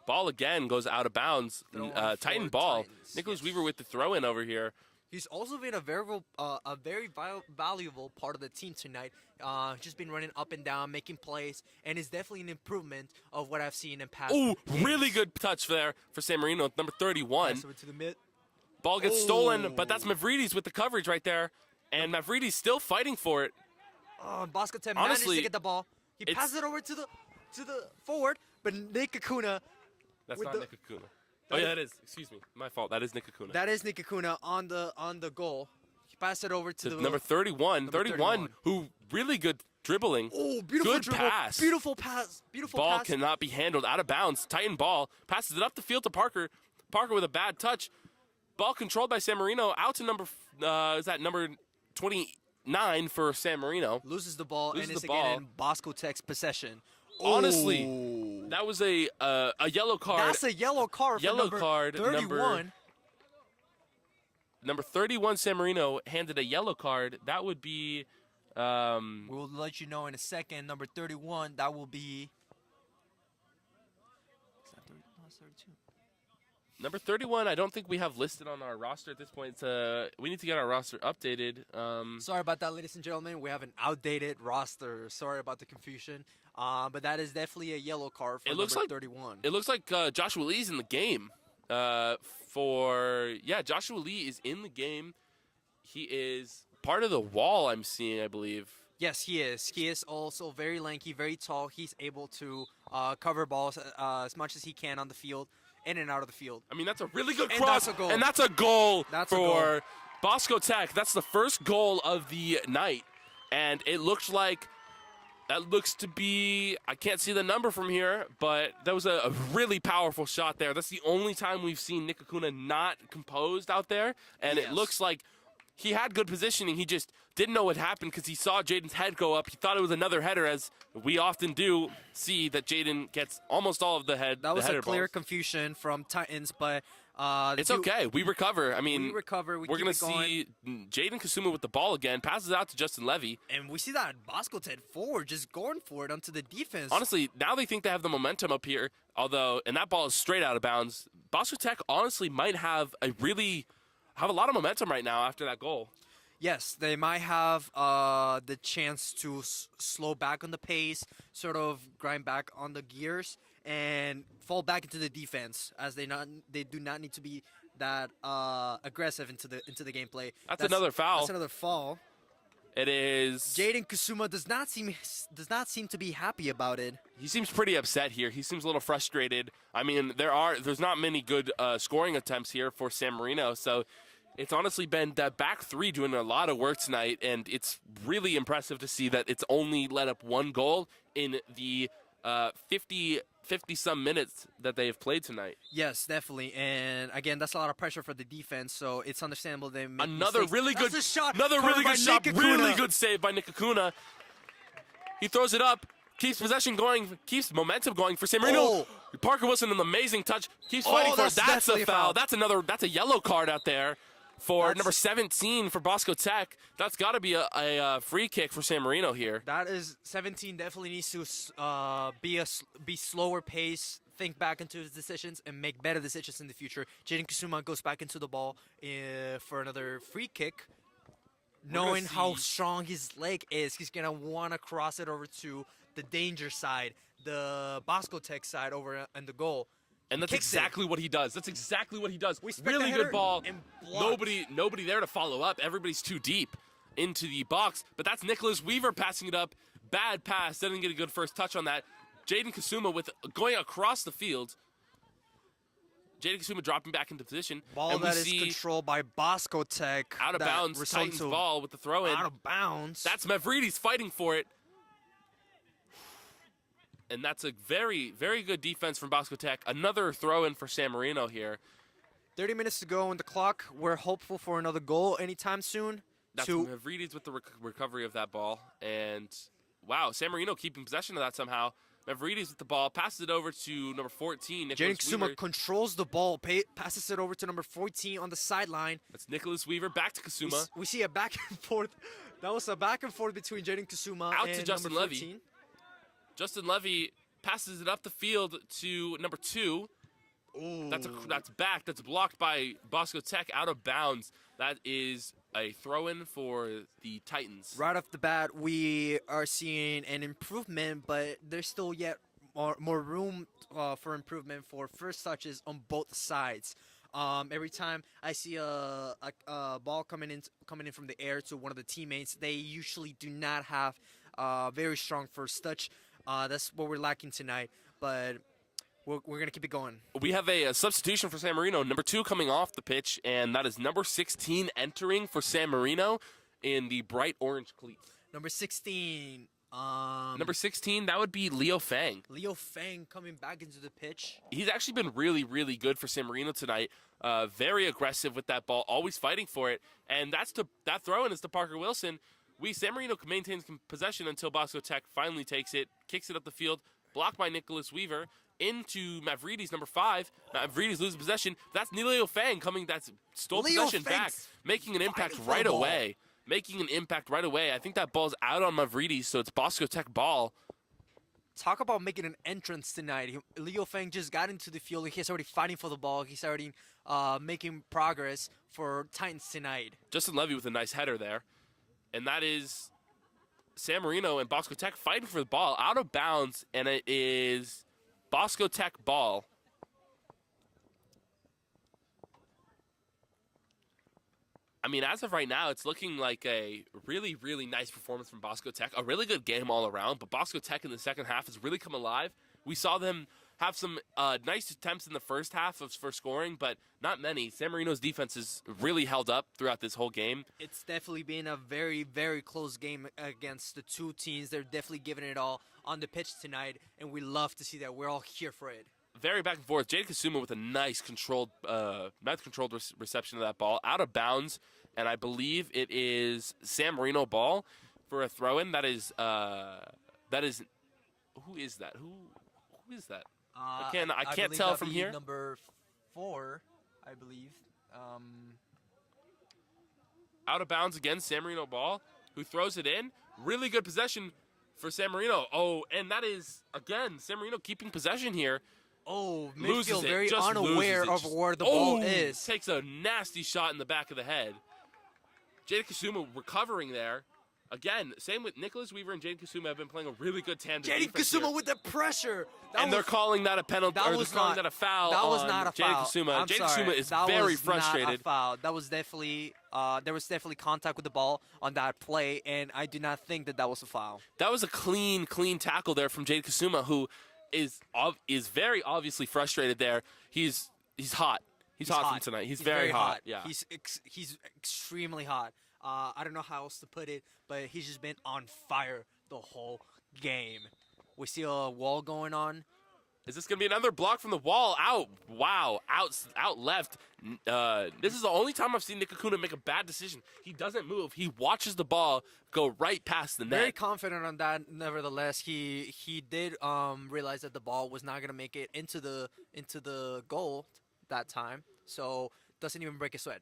Ball again goes out of bounds. Throw on Titan for ball. Titans, Nicholas yes. Weaver with the throw-in over here. He's also been a very valuable part of the team tonight. Just been running up and down, making plays, and is definitely an improvement of what I've seen in past. Ooh, games. really good touch there for San Marino, number 31. Pass over to the mid. Ball gets stolen, but that's Mavridis with the coverage right there. And Mavridis still fighting for it. Bosco Tech managed Honestly, to get the ball. He passes it over to the forward, but Nick Kakuna. That's with not the- Nick Acuna. Oh, yeah, that is. Excuse me. My fault. That is Nick Acuna. That is Nick Kakuna on the goal. He passed it over to the Number 31. Number 31, 31. who really good dribbling. Oh, beautiful Good dribble. pass. Beautiful pass. Beautiful Ball pass. cannot be handled out of bounds. Titan ball passes it up the field to Parker. Parker with a bad touch. Ball controlled by San Marino. Out to number 29 for San Marino. Loses the ball Loses and is the ball. again in Bosco Tech's possession. Honestly, Ooh. that was a yellow card. That's a yellow card. Yellow for number card, 31. Number 31, San Marino, handed a yellow card. That would be We'll let you know in a second. Number 31. That will be. Is that 30? No, it's 32. number 31. I don't think we have listed on our roster at this point. We need to get our roster updated. Sorry about that, ladies and gentlemen. We have an outdated roster. Sorry about the confusion. But that is definitely a yellow card for It looks number like- 31. It looks like Joshua Lee's in the game. Joshua Lee is in the game. He is part of the wall I'm seeing, I believe. Yes, he is. He is also very lanky, very tall. He's able to cover balls as much as he can on the field, in and out of the field. I mean, that's a really good And cross. that's a goal. And that's a goal That's a for Bosco Tech. That's the first goal of the night. And it looks like that looks to be, I can't see the number from here, but that was a really powerful shot there. That's the only time we've seen Nick Acuna not composed out there. And it Yes. looks like he had good positioning. He just didn't know what happened because he saw Jaden's head go up. He thought it was another header, as we often do see that Jaden gets almost all of the head. That was the header a clear balls. confusion from Titans, but the It's two- okay. We recover. I mean, We recover. We we're keep going it to going. see Jaden Kasuma with the ball again. Passes it out to Justin Levy. And we see that Bosco Tech forward just going for it onto the defense. Honestly, now they think they have the momentum up here. Although, and that ball is straight out of bounds. Bosco Tech honestly might have a lot of momentum right now after that goal. Yes, they might have the chance to slow back on the pace, sort of grind back on the gears, and fall back into the defense, as they do not need to be that aggressive into the gameplay. That's another foul. That's another foul. It is. Jaden Kasuma does not seem to be happy about it. He seems pretty upset here. He seems a little frustrated. I mean, there's not many good scoring attempts here for San Marino, so it's honestly been that back three doing a lot of work tonight, and it's really impressive to see that it's only let up one goal in the 50-some minutes that they have played tonight. Yes, definitely. And again, that's a lot of pressure for the defense, so it's understandable they make Another mistakes. really good That's a shot. Another covered really by good shot. Nick Really Acuna. good save by Nick Acuna. He throws it up, keeps possession going, keeps momentum going for San Marino. Oh. Parker Wilson, an amazing touch. Keeps fighting for it. that's That's a definitely a foul. foul. That's a yellow card out there for That's- number 17 for Bosco Tech. That's got to be a free kick for San Marino here. That is 17 definitely needs to be slower pace, think back into his decisions, and make better decisions in the future. Jaden Kasuma goes back into the ball for another free kick. Knowing how see- strong his leg is, he's gonna want to cross it over to the danger side, the Bosco Tech side over in the goal. And that's Kicks it. exactly what he does. That's exactly what he does. We expect a Really header good ball. and blocked. Nobody there to follow up. Everybody's too deep into the box. But that's Nicholas Weaver passing it up. Bad pass. Didn't get a good first touch on that. Jaden Kasuma with going across the field. Jaden Kasuma dropping back into position. Ball and we that is see controlled by Bosco Tech. out of that bounds. results Titans to ball with the throw in. Out of bounds. That's Mavridis fighting for it. And that's a very, very good defense from Bosco Tech. Another throw in for San Marino here. 30 minutes to go on the clock. We're hopeful for another goal anytime soon. That's Mavridis with the recovery of that ball. And wow, San Marino keeping possession of that somehow. Mavridis with the ball, passes it over to number 14, Nicholas Jaden Kasuma Weaver. controls the ball, passes it over to number 14 on the sideline. That's Nicholas Weaver, back to Kasuma. We see a back and forth. That was a back and forth between Jaden Kasuma Out and to Justin number Levy. 14. Justin Levy passes it up the field to number 2. Ooh. That's back. That's blocked by Bosco Tech out of bounds. That is a throw-in for the Titans. Right off the bat, we are seeing an improvement, but there's still yet more room for improvement for first touches on both sides. Every time I see a ball coming in from the air to one of the teammates, they usually do not have very strong first touch. That's what we're lacking tonight, but we're going to keep it going. We have a substitution for San Marino. Number 2 coming off the pitch, and that is number 16 entering for San Marino in the bright orange cleats. Number 16. Number 16, that would be Leo Fang. Leo Fang coming back into the pitch. He's actually been really, really good for San Marino tonight. Very aggressive with that ball, always fighting for it. And that throw-in is to Parker Wilson. San Marino maintains possession until Bosco Tech finally takes it, kicks it up the field, blocked by Nicholas Weaver. Into Mavridis, number 5. Mavridis loses possession. That's Leo Fang coming. That's stole possession back, making an impact right away. Making an impact right away. I think that ball's out on Mavridis, so it's Bosco Tech ball. Talk about making an entrance tonight. Leo Fang just got into the field. He's already fighting for the ball. He's already making progress for Titans tonight. Justin Levy with a nice header there. And that is San Marino and Bosco Tech fighting for the ball out of bounds, and it is Bosco Tech ball. I mean, as of right now, it's looking like a really, really nice performance from Bosco Tech. A really good game all around, but Bosco Tech in the second half has really come alive. We saw them have some nice attempts in the first half for scoring, but not many. San Marino's defense has really held up throughout this whole game. It's definitely been a very, very close game against the two teams. They're definitely giving it all on the pitch tonight, and we love to see that. We're all here for it. Very back and forth. Jade Kasuma with a nice controlled reception of that ball out of bounds, and I believe it is San Marino ball for a throw-in. That is who is that? Who is that? I can't tell from here. Number 4, I believe. Out of bounds again, San Marino ball, who throws it in. Really good possession for San Marino. Oh, and that is, again, San Marino keeping possession here. Oh, Loses midfield it, very just unaware loses it. of where the ball Oh, is. takes a nasty shot in the back of the head. Jade Kasuma recovering there. Again, same with Nicholas Weaver and Jade Kasuma have been playing a really good tandem. Jade defense Kasuma here. with the pressure. They're calling that a penalty, that or was they're calling not- that a foul. That was on not a Jade foul. Kasuma. I'm Jade sorry. Kasuma is That very was frustrated. Not a foul. That was definitely there was definitely contact with the ball on that play, and I do not think that was a foul. That was a clean tackle there from Jade Kasuma, who is very obviously frustrated there. He's hot. He's hot from tonight. He's very hot. Yeah. He's extremely hot. I don't know how else to put it, but he's just been on fire the whole game. We see a wall going on. Is this going to be another block from the wall? Out. Wow. Out left. This is the only time I've seen Nick Acuna make a bad decision. He doesn't move. He watches the ball go right past the net. Very confident on that. Nevertheless, he did realize that the ball was not going to make it into the goal that time. So doesn't even break a sweat.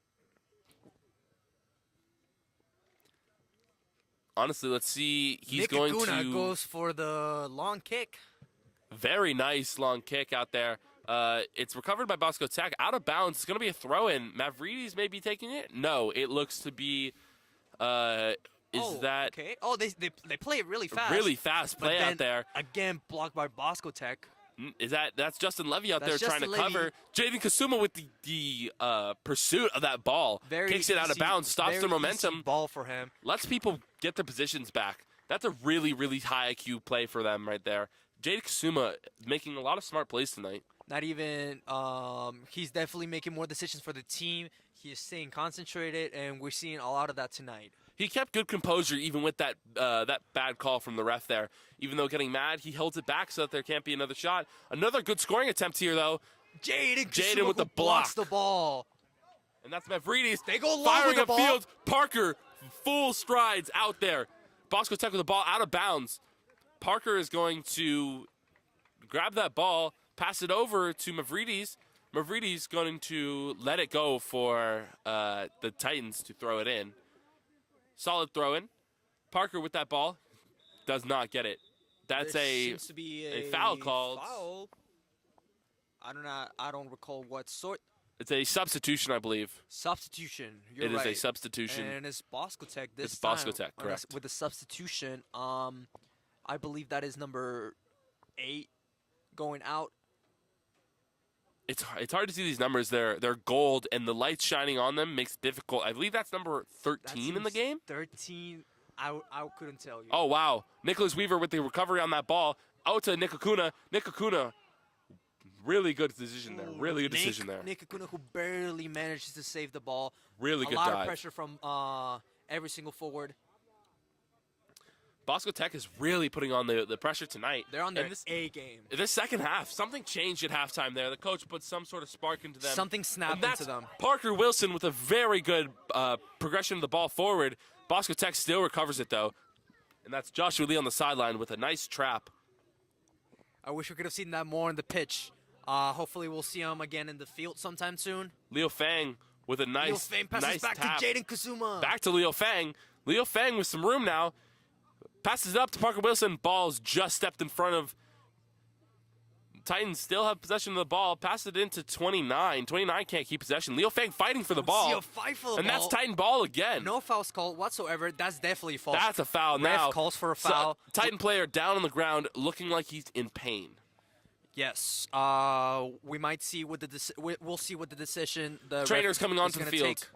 Honestly, let's see. He's Nick going Acuna to goes for the long kick. Very nice long kick out there. It's recovered by Bosco Tech. Out of bounds. It's going to be a throw-in. Mavridis may be taking it. No, it looks to be. That okay? Oh, they play it really fast. really fast play out there? Again, blocked by Bosco Tech. That's Justin Levy out there That's trying to Justin cover. Jaden Kasuma with the pursuit of that ball. Kicks it out of bounds, stops their momentum. Ball for him. Lets people get their positions back. That's a really, really high IQ play for them right there. Jade Kasuma making a lot of smart plays tonight. Not even, he's definitely making more decisions for the team. He is staying concentrated, and we're seeing a lot of that tonight. He kept good composure even with that bad call from the ref there. Even though getting mad, he holds it back so that there can't be another shot. Another good scoring attempt here, though. Jaden with the blocks block. the ball. And that's Mavridis. They go long firing with the ball. upfield. Parker, full strides out there. Bosco Tech with the ball out of bounds. Parker is going to grab that ball, pass it over to Mavridis. Mavridis going to let it go for the Titans to throw it in. Solid throw in. Parker with that ball does not get it. That's There seems to be a foul called. Foul. I don't recall what sort. It's a substitution, I believe. Substitution. You're It is right. a substitution. And it's Bosco Tech this It's Bosco time Tech, correct. with the substitution. I believe that is number 8 going out. It's hard to see these numbers. They're gold, and the light shining on them makes it difficult. I believe that's number 13 in the game. 13. I couldn't tell you. Oh, wow. Nicholas Weaver with the recovery on that ball. Out to Nick Acuna. Nick Acuna, really good decision there. Really good decision there. Nick Acuna, who barely manages to save the ball. Really good A lot dive. of pressure from every single forward. Bosco Tech is really putting on the pressure tonight. They're on their And this, A game. this second half, something changed at halftime there. The coach put some sort of spark into them. Something And snapped that's into them. Parker Wilson with a very good progression of the ball forward. Bosco Tech still recovers it, though. And that's Joshua Lee on the sideline with a nice trap. I wish we could have seen that more on the pitch. Hopefully we'll see him again in the field sometime soon. Leo Fang with a nice, Leo Fang passes nice back tap. to Jaden Kazuma. Back to Leo Fang. Leo Fang with some room now. Passes it up to Parker Wilson. Ball's just stepped in front of. Titans still have possession of the ball. Pass it into 29. 29 can't keep possession. Leo Fang fighting for the ball. See a fight for the And ball. that's Titan ball again. No fouls called whatsoever. That's definitely false. That's a foul Ref now. calls for a So, foul. Titan player down on the ground looking like he's in pain. Yes. We might see what we'll see what the decision the Trainers ref coming is onto the gonna field. take.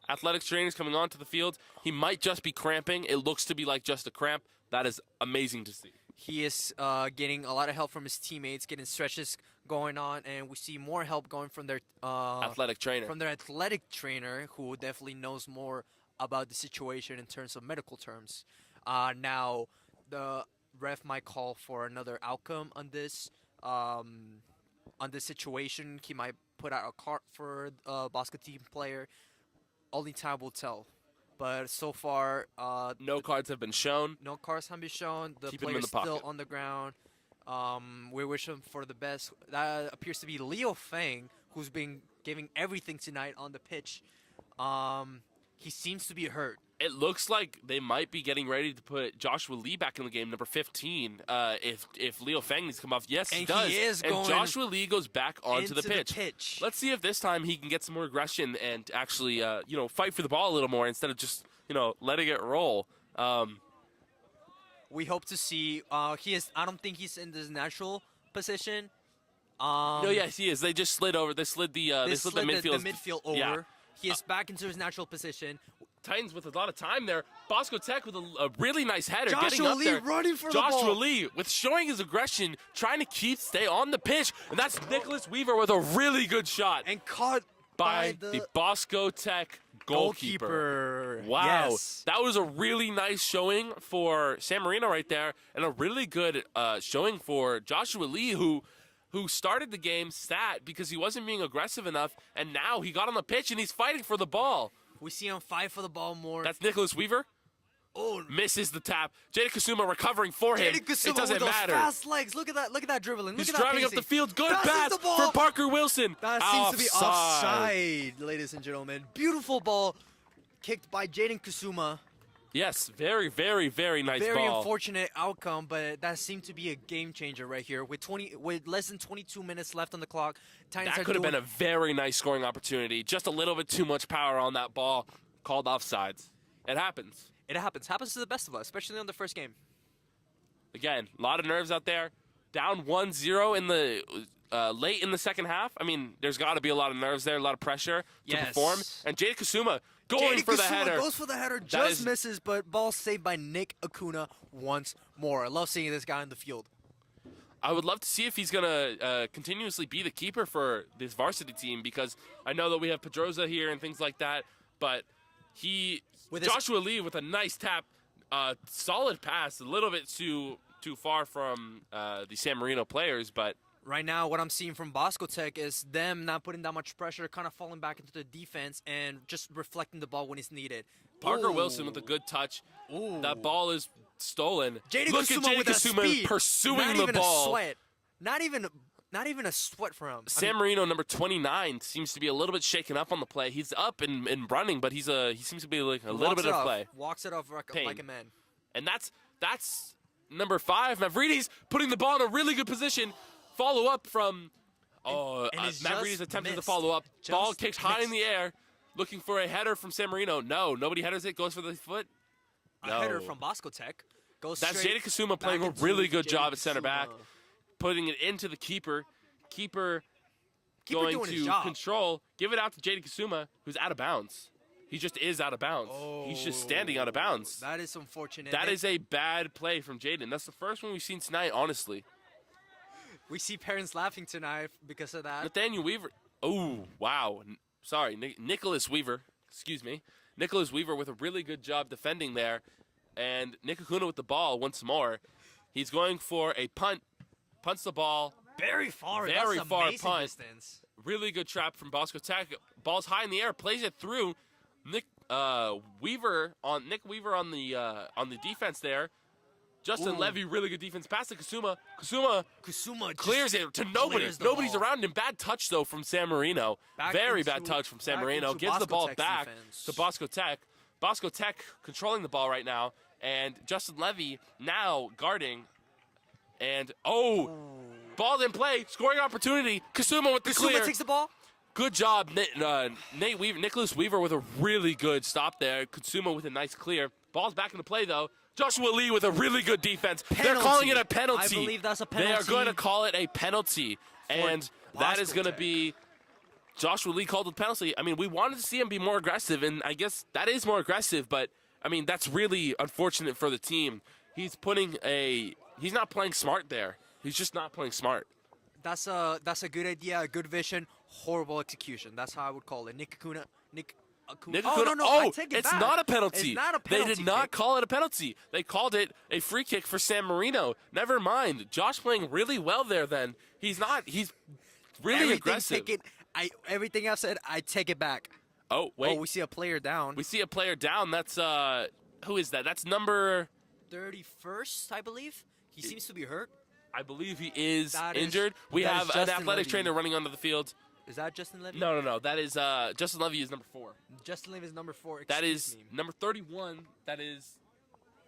Athletics trainers coming onto the field. He might just be cramping. It looks to be like just a cramp. That is amazing to see. He is getting a lot of help from his teammates, getting stretches going on, and we see more help going from their Athletic trainer. from their athletic trainer, who definitely knows more about the situation in terms of medical terms. Now, the ref might call for another outcome on this situation. He might put out a card for a Bosco team player. Only time will tell. But so far, No cards have been shown. no cards have been shown. The Keep him in player's the still pocket. on the ground. We wish him for the best. That appears to be Leo Fang, who's been giving everything tonight on the pitch. He seems to be hurt. It looks like they might be getting ready to put Joshua Lee back in the game, number 15. If Leo Fang needs to come off, yes, he And does. he is and going Joshua Lee goes back onto the into pitch. Let's see if this time he can get some more aggression and actually, fight for the ball a little more instead of just, letting it roll. We hope to see. He is. I don't think he's in his natural position. No, yes, he is. They just slid over. They slid the midfield. The midfield over. Yeah. He is back into his natural position. Titans with a lot of time there. Bosco Tech with a really nice header. getting Joshua up Lee there. running for the Joshua ball. Lee with showing his aggression, trying to stay on the pitch. And that's Nicholas Weaver with a really good shot And caught by the Bosco Tech goalkeeper. Wow. Yes. That was a really nice showing for San Marino right there, and a really good showing for Joshua Lee, who started the game sat because he wasn't being aggressive enough, and now he got on the pitch and he's fighting for the ball. We see him fight for the ball more. That's Nicholas Weaver. Oh, Misses the tap. Jaden Kasuma recovering for him. Jaden Kazuma It doesn't with those matter. fast legs. Look at that. Look at that dribbling. He's Look at that driving up pacing. the field. Good Passes pass the ball. for Parker Wilson. That seems to be offside, ladies and gentlemen. Beautiful ball kicked by Jaden Kasuma. Yes, very, very, very nice Very ball. unfortunate outcome, but that seemed to be a game changer right here. With less than 22 minutes left on the clock, Titans That are could have doing been a very nice scoring opportunity. Just a little bit too much power on that ball. Called offsides. It happens. It happens. Happens to the best of us, especially on the first game. Again, a lot of nerves out there. Down 1-0 in the late in the second half. I mean, there's got to be a lot of nerves there, a lot of pressure to Yes. perform. And Jaden Kasuma going Jaden for the Kasuma header. goes for the header, That just is- misses, but ball saved by Nick Acuna once more. I love seeing this guy in the field. I would love to see if he's going to continuously be the keeper for this varsity team, because I know that we have Pedroza here and things like that, but With his- Joshua Lee with a nice tap, solid pass, a little bit too far from the San Marino players, but Right now, what I'm seeing from Bosco Tech is them not putting that much pressure, kind of falling back into the defense and just reflecting the ball when it's needed. Parker Ooh. Wilson with a good touch. Ooh. That ball is stolen. Jaden Look at Kasuma Jaden with a Kasuma speed. pursuing Not the even ball. a sweat. Not even a sweat for him. San Marino, number 29, seems to be a little bit shaken up on the play. He's up and running, but he seems to be like a little bit of play. Walks it off like Pain. a man. And that's number 5, Mavridis, putting the ball in a really good position Follow up from And it's Matt just Reed is attempting to missed. follow up. Ball Just kicked high in missed. the air, looking for a header from San Marino. No, nobody headers it. Goes for the foot. A No. header from Bosco Tech. Goes That's straight Jaden Kasuma playing back a into really good Jaden job at center back, Kasuma. putting it into the keeper. Keeper Keeper going doing his to job. control, give it out to Jaden Kasuma, who's out of bounds. He just is out of bounds. He's just standing out of bounds. That is unfortunate. That is a bad play from Jaden. That's the first one we've seen tonight, honestly. We see parents laughing tonight because of that. Nathaniel Weaver. Oh, wow. Sorry, Nicholas Weaver. Excuse me. Nicholas Weaver with a really good job defending there. And Nick Acuna with the ball once more. He's going for a punt. Punts the ball. Very far. Very That's far amazing punt. distance. Really good trap from Bosco Tech. Ball's high in the air. Plays it through. Nick Weaver on the defense there. Justin Ooh. Levy, really good defense. Pass to Kasuma. KasumaKusuma clears it to nobody. clears the Nobody's ball. around him. Bad touch, though, from San Marino. Back Very into- bad touch from San back Marino. into Gives the Bosco ball Tech's back defense. to Bosco Tech. Bosco Tech controlling the ball right now. And Justin Levy now guarding. And, ball in play. Scoring opportunity. Kasuma with the Kusuma clear. takes the ball. Good job, Nate Weaver, Nicholas Weaver with a really good stop there. Kasuma with a nice clear. Ball's back into play, though. Joshua Lee with a really good defense. They're calling it a penalty. I believe that's a They are penalty. going to call it a penalty. And that is Bosco going to Tech. be Joshua Lee called the penalty. I mean, we wanted to see him be more aggressive, and I guess that is more aggressive, but, I mean, that's really unfortunate for the team. He's not playing smart there. He's just not playing smart. That's a good idea, a good vision, horrible execution. That's how I would call it. Nick Acuna. Nick Oh, Acuna- no, I take it it's back. not a penalty. It's not a They penalty did not kick. call it a penalty. They called it a free kick for San Marino. Never mind. Josh playing really well there then. He's really Everything aggressive. everything I've said, I take it back. Oh, wait. Oh, we see a player down. We see a player down. That's who is that? That's number 31st, I believe. He seems to be hurt. I believe he is That is- injured. We that is have an Justin athletics Levy. trainer running onto the field. Is that Justin Levy? No. That is Justin Levy is number 4. Justin Levy is number 4. That Excuse is me. number 31. That is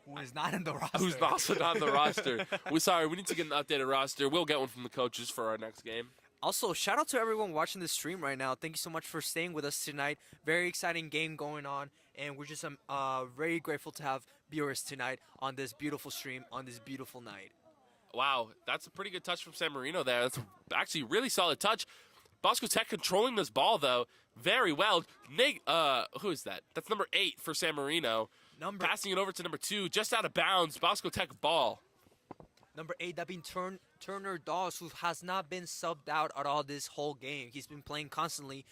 Who is not in the roster. who's also not on the roster. We need to get an updated roster. We'll get one from the coaches for our next game. Also, shout out to everyone watching this stream right now. Thank you so much for staying with us tonight. Very exciting game going on, and we're just very grateful to have viewers tonight on this beautiful stream on this beautiful night. Wow, that's a pretty good touch from San Marino there. That's actually a really solid touch. Bosco Tech controlling this ball, though, very well. Who is that? That's number 8 for San Marino. Passing it over to number 2, just out of bounds. Bosco Tech ball. Number 8, that being Turner Dawes, who has not been subbed out at all this whole game. He's been playing constantly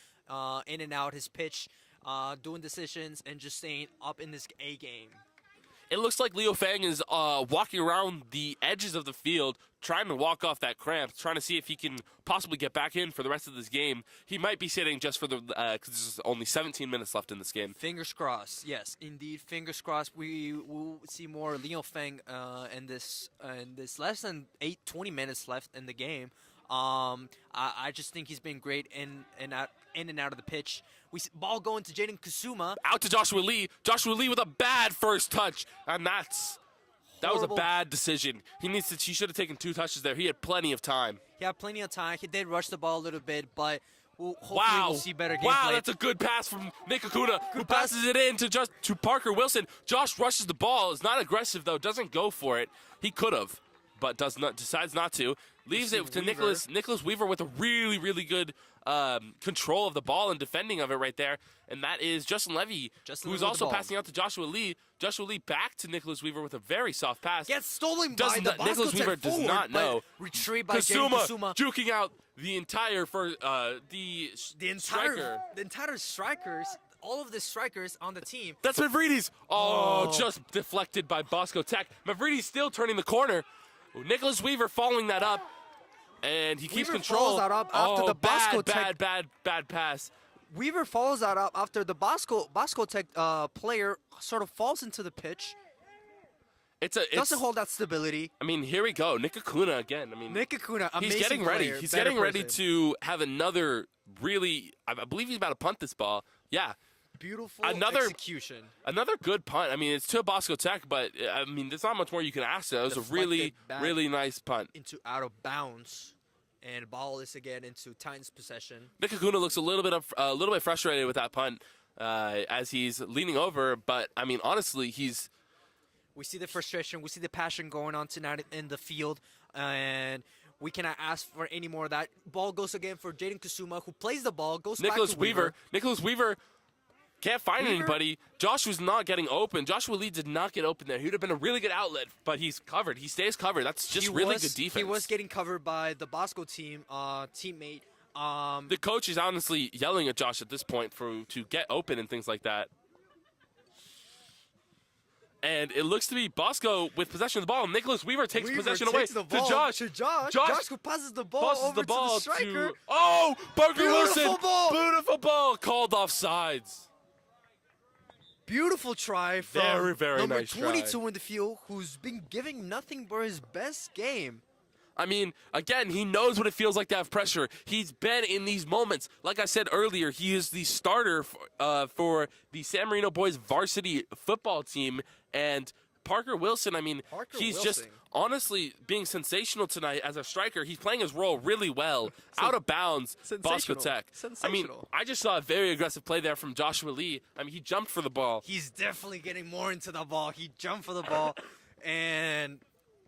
in and out his pitch, doing decisions, and just staying up in this A game. It looks like Leo Fang is walking around the edges of the field, trying to walk off that cramp, trying to see if he can possibly get back in for the rest of this game. He might be sitting just for the because there's only 17 minutes left in this game. Fingers crossed. Yes, indeed. Fingers crossed. We will see more Leo Fang in this less than 20 minutes left in the game. I just think he's been great in and out of the pitch. We see ball going to Jaden Kasuma. Out to Joshua Lee. Joshua Lee with a bad first touch, and that was a Horrible. bad decision. He should have taken 2 touches there. He had plenty of time. He had plenty of time. He did rush the ball a little bit, but hopefully Wow. we'll see better gameplay. Wow, that's a good pass from Nick Acuna, who pass. passes it in to Parker Wilson. Josh rushes the ball. Is not aggressive, though. Doesn't go for it. He could have, but decides not to. Leaves it to Nicholas Weaver with a really, really good control of the ball and defending of it right there. And that is Justin Levy, Justin who's Levy with also the ball. passing out to Joshua Lee. Joshua Lee back to Nicholas Weaver with a very soft pass. Gets stolen by Doesn't the not- Bosco Nicholas Tech Weaver does forward, not but know. Retrieved by Jaden Kasuma. Juking out the entire striker. The entire strikers, all of the strikers on the team. That's Mavridis. Just deflected by Bosco Tech. Mavridis still turning the corner. Nicholas Weaver following that up. And he keeps Weaver control. follows that up after the Bosco Tech- bad pass. Weaver follows that up after the Bosco Tech player sort of falls into the pitch. Doesn't hold that stability. I mean, here we go. Nick Acuna again. I mean, Nick Acuna, he's amazing getting ready. player, He's better getting ready person. to have another really. I believe he's about to punt this ball. Yeah, Beautiful another- execution. another good punt. I mean, it's to Bosco Tech, but I mean, there's not much more you can ask. That was a really, Deflected back. really nice punt. Into out of bounds. And ball is again into Titans possession. Nick Acuna looks a little bit frustrated with that punt as he's leaning over. But I mean, honestly, We see the frustration. We see the passion going on tonight in the field. And we cannot ask for any more of that. Ball goes again for Jaden Kusuma, who plays the ball, goes back to Weaver. Nicholas Weaver can't find anybody. Joshua's not getting open. Joshua Lee did not get open there. He would have been a really good outlet, but he's covered. He stays covered. That's just really good defense. He was getting covered by the Bosco team teammate. The coach is honestly yelling at Josh at this point to get open and things like that. And it looks to be Bosco with possession of the ball. Nicholas Weaver takes possession away to Josh. Josh who passes the ball over to the striker. Oh, Parker Wilson. Beautiful ball. Beautiful ball. Called offsides. Beautiful try from very number nice 22 try. in the field, who's been giving nothing but his best game. I mean, again, he knows what it feels like to have pressure. He's been in these moments. Like I said earlier, he is the starter for the San Marino boys varsity football team. And Parker Wilson, I mean, he's just honestly being sensational tonight as a striker. He's playing his role really well. Out of bounds, Bosco Tech. I mean, I just saw a very aggressive play there from Joshua Lee. I mean, he jumped for the ball. He's definitely getting more into the ball. He jumped for the ball. And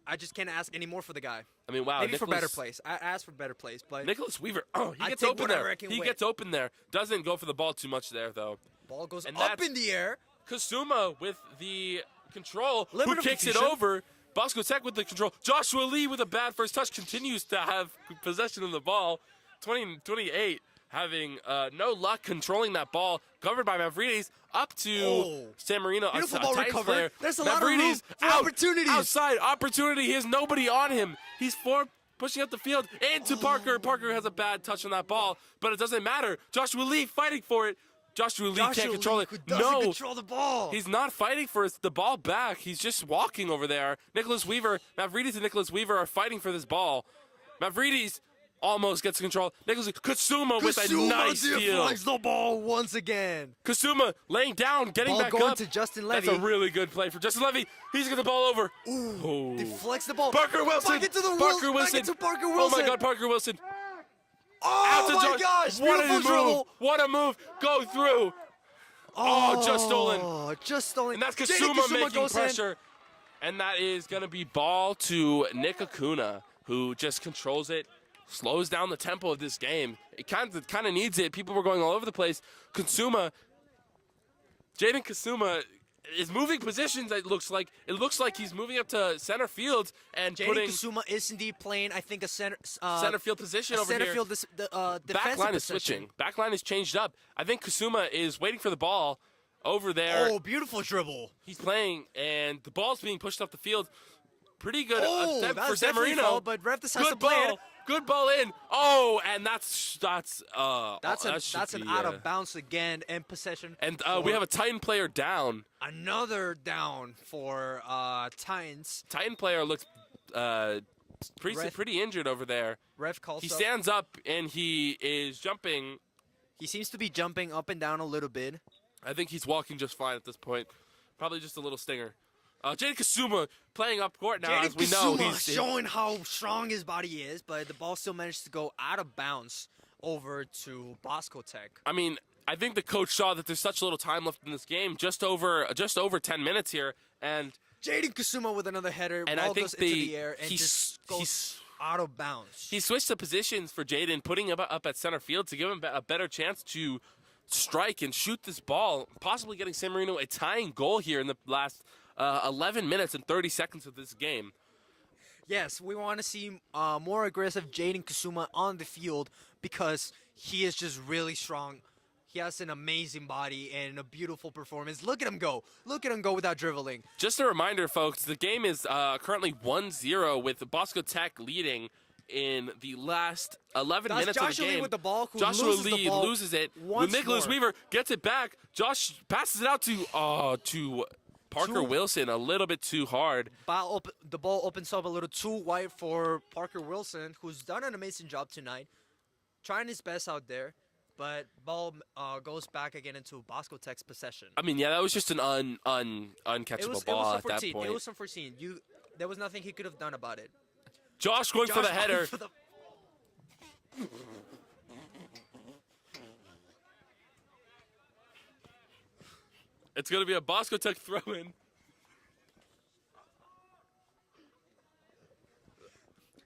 I just can't ask any more for the guy. I mean, wow. Maybe for better plays. I asked for better plays. But Nicholas Weaver, he gets open there. He gets open there. Doesn't go for the ball too much there, though. Ball goes up in the air. Kasuma with the control, who kicks it over. Bosco Tech with the control. Joshua Lee with a bad first touch continues to have possession of the ball. 28 having no luck controlling that ball. Covered by Mavridis up to San Marino. Beautiful ball recovered. There's a lot of room for out, opportunities. Outside opportunity. He has nobody on him. He's pushing up the field into Parker. Parker has a bad touch on that ball, but it doesn't matter. Joshua Lee fighting for it. Joshua Lee can't control it. No, control the ball. He's not fighting for the ball back. He's just walking over there. Nicholas Weaver, Mavridis and Nicholas Weaver are fighting for this ball. Mavridis almost gets control. Kasuma with a nice steal. Deflects the ball once again. Kasuma laying down, getting ball back going up. To Justin Levy. That's a really good play for Justin Levy. He's got the ball over. Ooh. Deflects the ball. Parker Wilson. Back into the Parker Wilson. Back into Parker Oh Wilson. my God, Parker Wilson. Oh my gosh! What Beautiful a dribble. move! What a move! Go through. Oh, just stolen. Oh, just stolen. And that's Kasuma making pressure. And that is going to be ball to Nick Acuna, who just controls it, slows down the tempo of this game. It kind of needs it. People were going all over the place. Jaden Kasuma is moving positions. It looks like he's moving up to center field and Jaden Kasuma is indeed playing, I think, a center field position over center here. Field Back line is switching. Back line is changed up. I think Kasuma is waiting for the ball over there. Oh, beautiful dribble. He's playing, and the ball's being pushed up the field. Pretty good attempt for that's San Marino. Foul, but ref decides to Good play ball. it. Good ball in. Oh, and that's an out of bounds again and possession. And we have a Titan player down. Another down for Titans. Titan player looks pretty injured over there. Ref calls. He stands up and he is jumping. He seems to be jumping up and down a little bit. I think he's walking just fine at this point. Probably just a little stinger. Jaden Kasuma playing up court now, as we know. He's showing how strong his body is, but the ball still managed to go out of bounds over to Bosco Tech. I mean, I think the coach saw that there's such little time left in this game, just over 10 minutes here, and Jaden Kasuma with another header. And ball I think goes into the air and just goes out of bounds. He switched the positions for Jaden, putting him up at center field to give him a better chance to strike and shoot this ball, possibly getting San Marino a tying goal here in the last 11 minutes and 30 seconds of this game. Yes, we want to see more aggressive Jaden Kasuma on the field because he is just really strong. He has an amazing body and a beautiful performance. Look at him go. Look at him go without dribbling. Just a reminder, folks, the game is currently 1-0 with Bosco Tech leading in the last 11 minutes of the game. Lee with the ball, who Joshua loses Lee the ball loses it. When Nicholas Weaver gets it back, Josh passes it out to Parker Wilson a little bit too hard. The ball opens up a little too wide for Parker Wilson, who's done an amazing job tonight, trying his best out there. But ball goes back again into Bosco Tech's possession. I mean, yeah, that was just an uncatchable ball at that point. It was unforeseen. There was nothing he could have done about it. Josh going for the header. It's going to be a Bosco Tech throw-in.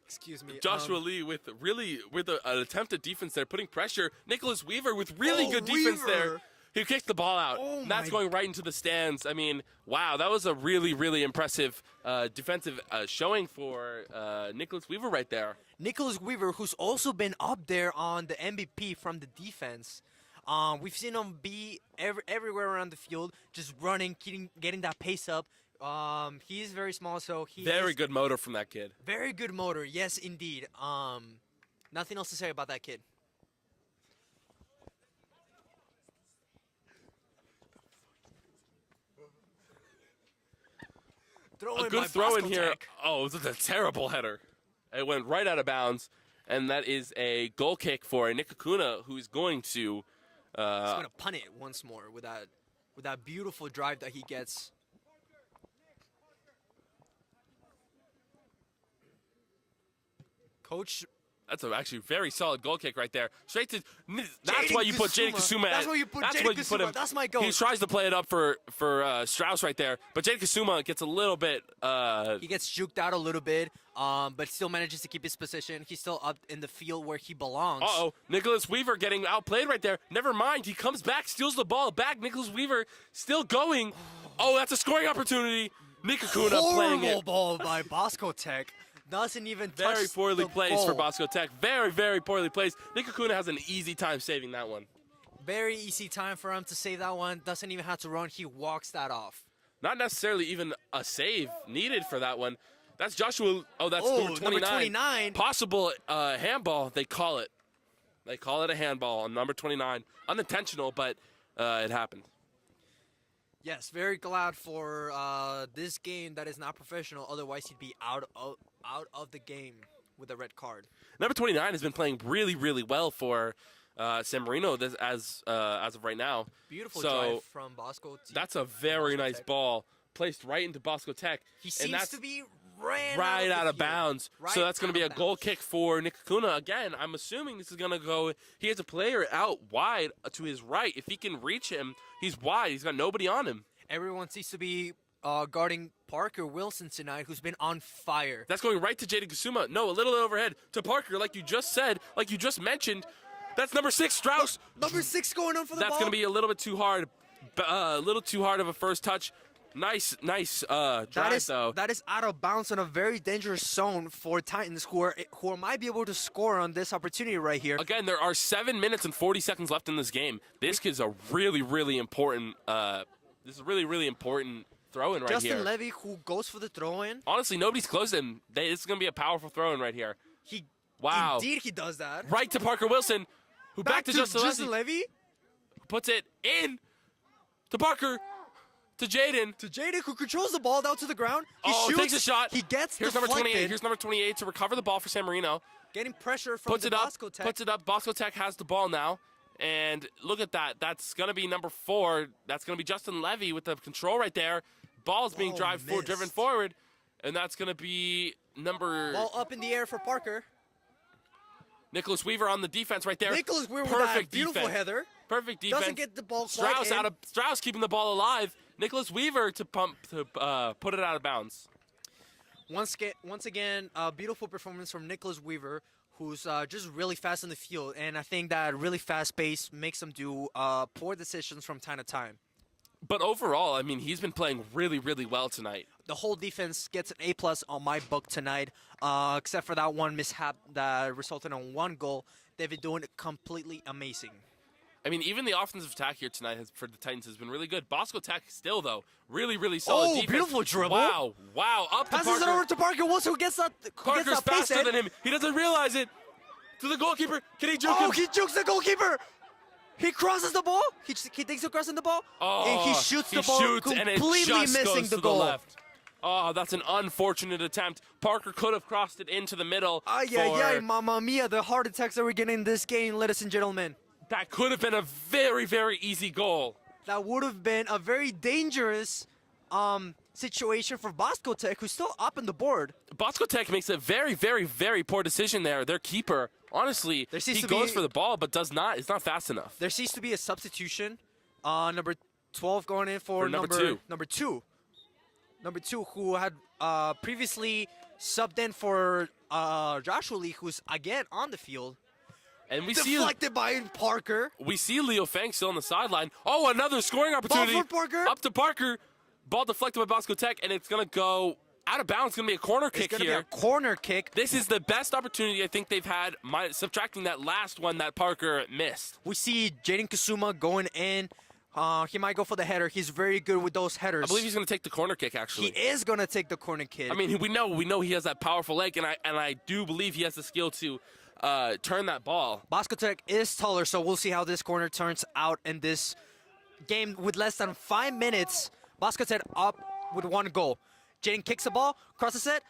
Excuse me. Joshua Lee with an attempt at defense there, putting pressure. Nicholas Weaver with really good defense there. He kicked the ball out. Oh, That's going right into the stands. I mean, wow, that was a really, really impressive defensive showing for Nicholas Weaver right there. Nicholas Weaver, who's also been up there on the MVP from the defense. We've seen him be everywhere around the field, just running, getting that pace up. He's very small, so he Very good motor from that kid. Very good motor, yes, indeed. Nothing else to say about that kid. A good throw in here. Oh, this is a terrible header. It went right out of bounds, and that is a goal kick for Nikakuna, who's going to. He's gonna punt it once more with that beautiful drive that he gets. Coach. That's actually very solid goal kick right there. Straight to. That's why you put Jaden Kasuma. That's why you put Jaden Kasuma. That's my goal. He tries to play it up for Strauss right there, but Jaden Kasuma gets a little bit. He gets juked out a little bit, but still manages to keep his position. He's still up in the field where he belongs. Uh-oh. Nicholas Weaver getting outplayed right there. Never mind. He comes back, steals the ball back. Nicholas Weaver still going. Oh, that's a scoring opportunity. Nikakuna playing it. Horrible ball by Bosco Tech. Doesn't even touch Very poorly the placed goal. for Bosco Tech. Very, very poorly placed. Nikakuna has an easy time saving that one. Very easy time for him to save that one. Doesn't even have to run. He walks that off. Not necessarily even a save needed for that one. That's Joshua. Oh, that's number number 29. 29. Possible handball, they call it. They call it a handball on number 29. Unintentional, but it happened. Yes, very glad for this game that is not professional. Otherwise, he'd be out of the game with a red card. Number 29 has been playing really, really well for San Marino as of right now. Beautiful drive from Bosco. That's a very nice ball placed right into Bosco Tech. He seems to be right out of bounds. Right so that's going to be a out of goal bounds. kick for Nikakuna. Again, I'm assuming this is going to go. He has a player out wide to his right. If he can reach him, he's wide. He's got nobody on him. Everyone seems to be guarding Parker Wilson tonight, who's been on fire. That's going right to Jaden Kasuma. No, a little overhead to Parker, like you just said, like you just mentioned. That's number 6, Strauss. Number 6 going on for the ball. That's going to be a little bit too hard. A little too hard of a first touch. Nice drive, though. That is out of bounds on a very dangerous zone for Titans, who might be able to score on this opportunity right here. Again, there are 7 minutes and 40 seconds left in this game. This kid's a really, really important. This is a really, really important throw-in right here. Justin Levy, who goes for the throw-in. Honestly, nobody's close to him. This is going to be a powerful throw-in right here. Wow. Indeed, he does that. Right to Parker Wilson, who back to Justin Levy. Who puts it in to Parker, to Jaden. To Jaden, who controls the ball down to the ground. He shoots. Takes a shot. He gets Here's deflected. number 28. Here's number 28 to recover the ball for San Marino. Getting pressure from Bosco Tech. Puts it up. Bosco Tech has the ball now. And look at that. That's going to be number 4. That's going to be Justin Levy with the control right there. Ball's being driven forward. And that's going to be number... Ball up in the air for Parker. Nicholas Weaver on the defense right there. Nicholas Weaver with that beautiful heather. Perfect defense. Doesn't get the ball Strauss quite Strauss keeping the ball alive. Nicholas Weaver to put it out of bounds. Once again, a beautiful performance from Nicholas Weaver, who's just really fast in the field, and I think that really fast pace makes him do poor decisions from time to time. But overall, I mean, he's been playing really, really well tonight. The whole defense gets an A+ on my book tonight, except for that one mishap that resulted in 1 goal. They've been doing completely amazing. I mean, even the offensive attack here tonight for the Titans has been really good. Bosco Tech still, though, really, really solid defense. Beautiful dribble. Wow. Up to Passes Parker. it over to Parker Wilson, who gets that Parker's faster than him. He doesn't realize it. To the goalkeeper. Can he juke him? He jukes the goalkeeper. He crosses the ball. He thinks he's crossing the ball. And he shoots the ball, completely missing the goal. Left. Oh, that's an unfortunate attempt. Parker could have crossed it into the middle. Mamma mia, the heart attacks that we're getting in this game, ladies and gentlemen. That could have been a very, very easy goal. That would have been a very dangerous situation for Bosco Tech, who's still up on the board. Bosco Tech makes a very, very, very poor decision there. Their keeper, honestly, he goes for the ball but does not. It's not fast enough. There seems to be a substitution. Number 12 going in for number two. Number two, who had previously subbed in for Joshua Lee, who's again on the field. And we deflected by Parker. We see Leo Fang still on the sideline. Oh, another scoring opportunity. Ball for Parker. Up to Parker. Ball deflected by Bosco Tech, and it's going to go out of bounds. It's going to be a corner kick here. It's going to be a corner kick. This is the best opportunity I think they've had, subtracting that last one that Parker missed. We see Jaden Kasuma going in. He might go for the header. He's very good with those headers. I believe he's going to take the corner kick, actually. He is going to take the corner kick. I mean, we know he has that powerful leg, and I do believe he has the skill to turn that ball. Bosco Tech is taller, so we'll see how this corner turns out in this game with less than 5 minutes. Bosco Tech up with 1 goal. Jaden kicks the ball, crosses it,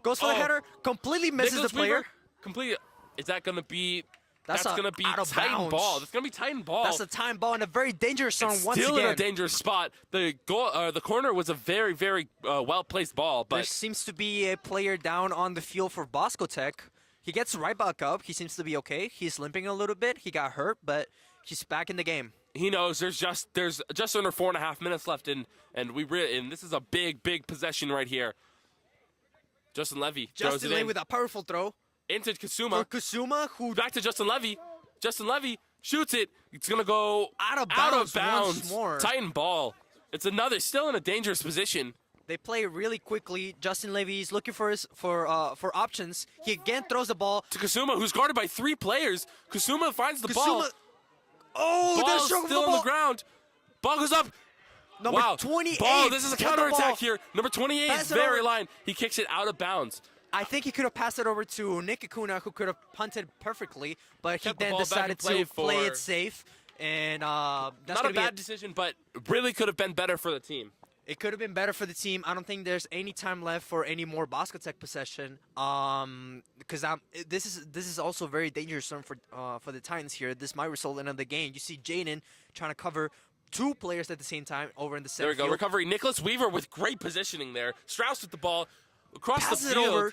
goes for the header, completely misses Nicholas the player. Weaver, completely. Is that going to be... That's going to be out of Titan bounds. ball. That's going to be Titan ball. That's a time ball and a very dangerous zone once again. Still in a dangerous spot. The goal, the corner was a very, very well-placed ball. But there seems to be a player down on the field for Bosco Tech. He gets right back up. He seems to be okay. He's limping a little bit. He got hurt, but he's back in the game. He knows there's just under 4.5 minutes left, and this is a big possession right here. Justin Levy throws it in with a powerful throw into Kasuma. For Kasuma, who back to Justin Levy. Justin Levy shoots it. It's gonna go out of bounds. Once more. Titan ball. It's still in a dangerous position. They play really quickly. Justin Levy is looking for options. He again throws the ball to Kasuma, who's guarded by 3 players. Kasuma finds the ball. Oh, ball is still on the ground. Ball goes up. Number 28. Ball. This is a counterattack here. Number 28 is very line. He kicks it out of bounds. I think he could have passed it over to Nick Acuna, who could have punted perfectly, but he then decided to play it safe. And that's not a bad decision, but really could have been better for the team. It could have been better for the team. I don't think there's any time left for any more Bosco Tech possession. Because this is also very dangerous for the Titans here. This might result in another game. You see Jaden trying to cover 2 players at the same time over in the center. There we go. Field. Recovery. Nicholas Weaver with great positioning there. Strauss with the ball across Passes the field. It over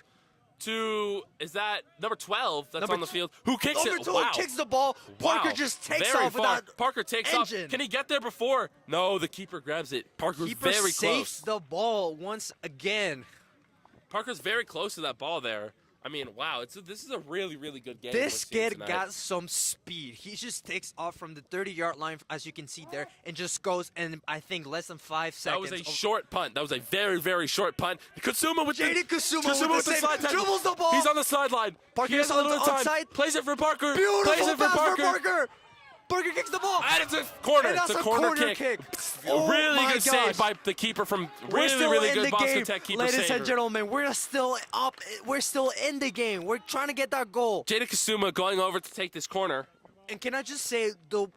to, is that number 12 that's on the field? Who kicks number it? 12 wow. kicks the ball. Parker just takes off without Parker takes engine. off. Can he get there before? No, the keeper grabs it. Parker's very close. Saves the ball once again. Parker's very close to that ball there. I mean, wow, this is a really, really good game. This kid got some speed. He just takes off from the 30-yard line, as you can see there, and just goes in, I think, less than 5 seconds. That was a short punt. That was a very, very short punt. Kasuma with Jaden Kasuma with the slide tackle. dribbles the ball. He's on the sideline. Parker is on the outside. Plays it for Parker. Beautiful Plays it for pass Parker. for Parker. Parker kicks the ball. And it's a corner. And that's it's a corner kick. Oh really good gosh. save by the keeper from really good Bosco Tech keeper Ladies saver. and gentlemen, we're still up. We're still in the game. We're trying to get that goal. Jaden Kasuma going over to take this corner. And can I just say, the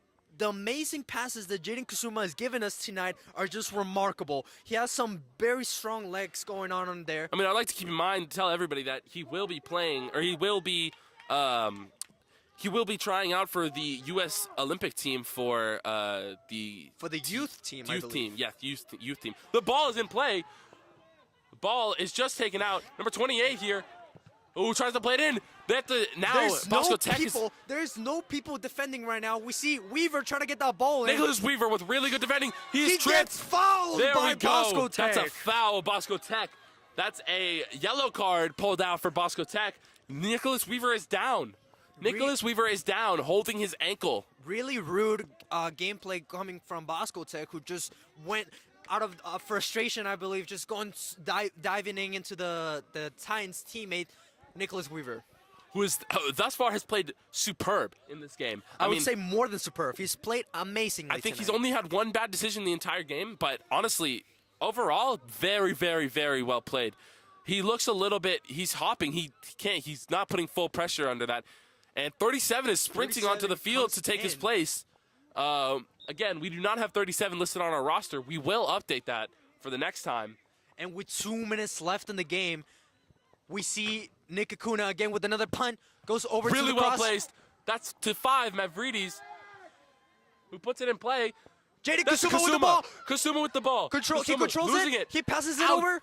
amazing passes that Jaden Kasuma has given us tonight are just remarkable. He has some very strong legs going on there. I mean, I'd like to keep in mind, tell everybody that he will be playing, or he will be trying out for the U.S. Olympic team for the youth team. Youth team, yes, youth team. The ball is in play. The ball is just taken out. Number 28 here. Who tries to play it in? They have to now. Bosco Tech There's no people defending right now. We see Weaver trying to get that ball in. Nicholas Weaver with really good defending. He tripped. Gets fouled by Bosco Tech. That's a foul, Bosco Tech. That's a yellow card pulled out for Bosco Tech. Nicholas Weaver is down. Nicholas Weaver is down, holding his ankle. Really rude gameplay coming from Bosco Tech, who just went out of frustration, I believe, just diving into the Titans teammate, Nicholas Weaver. Who is thus far has played superb in this game. I would say more than superb. He's played amazingly I think tonight. he's only had one bad decision the entire game, but honestly, overall, very, very, very well played. He looks a little bit, he's hopping. He's not putting full pressure under that. And 37 is sprinting onto the field to take his place. Again, we do not have 37 listed on our roster. We will update that for the next time. And with 2 minutes left in the game, we see Nick Acuna again with another punt. Goes over to the cross. Really well placed. That's to 5, Mavridis, who puts it in play. Jaden That's Kasuma with the ball. Kasuma with the ball. He Kasuma controls losing it. He passes it Out. over.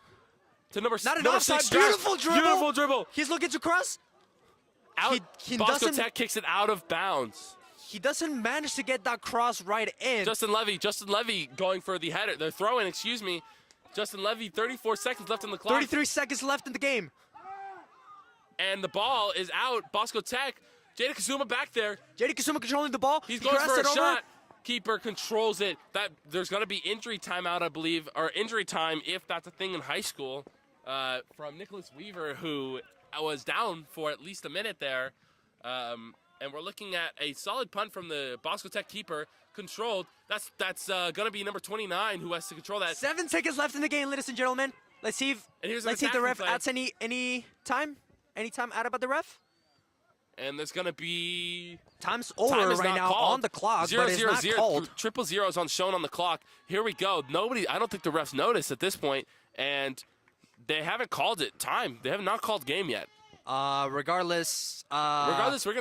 To number Not an number offside. 6. Josh. Beautiful dribble. Beautiful dribble. He's looking to cross. Out. He Bosco doesn't- Tech kicks it out of bounds. He doesn't manage to get that cross right in. Justin Levy going for the header. They're throwing, excuse me. Justin Levy, 34 seconds left in the clock. 33 seconds left in the game. And the ball is out. Bosco Tech. Jaden Kasuma back there. Jaden Kasuma controlling the ball. He's He going crossed for it a over. shot. Keeper controls it. There's going to be injury timeout, I believe, or injury time if that's a thing in high school, from Nicholas Weaver, who was down for at least a minute there. And we're looking at a solid punt from the Bosco Tech keeper, controlled. That's going to be number 29 who has to control that. 7 seconds left in the game, ladies and gentlemen. Let's see if And here's an let's see if the attacking ref play. adds any time added by the ref. And there's going to be Time's over time is right not now called. on the clock, Zero, but it's zero, not zero. called. Triple zeros on shown on the clock. Here we go. I don't think the refs noticed at this point, and they haven't called it time. They have not called game yet. Regardless, Titans are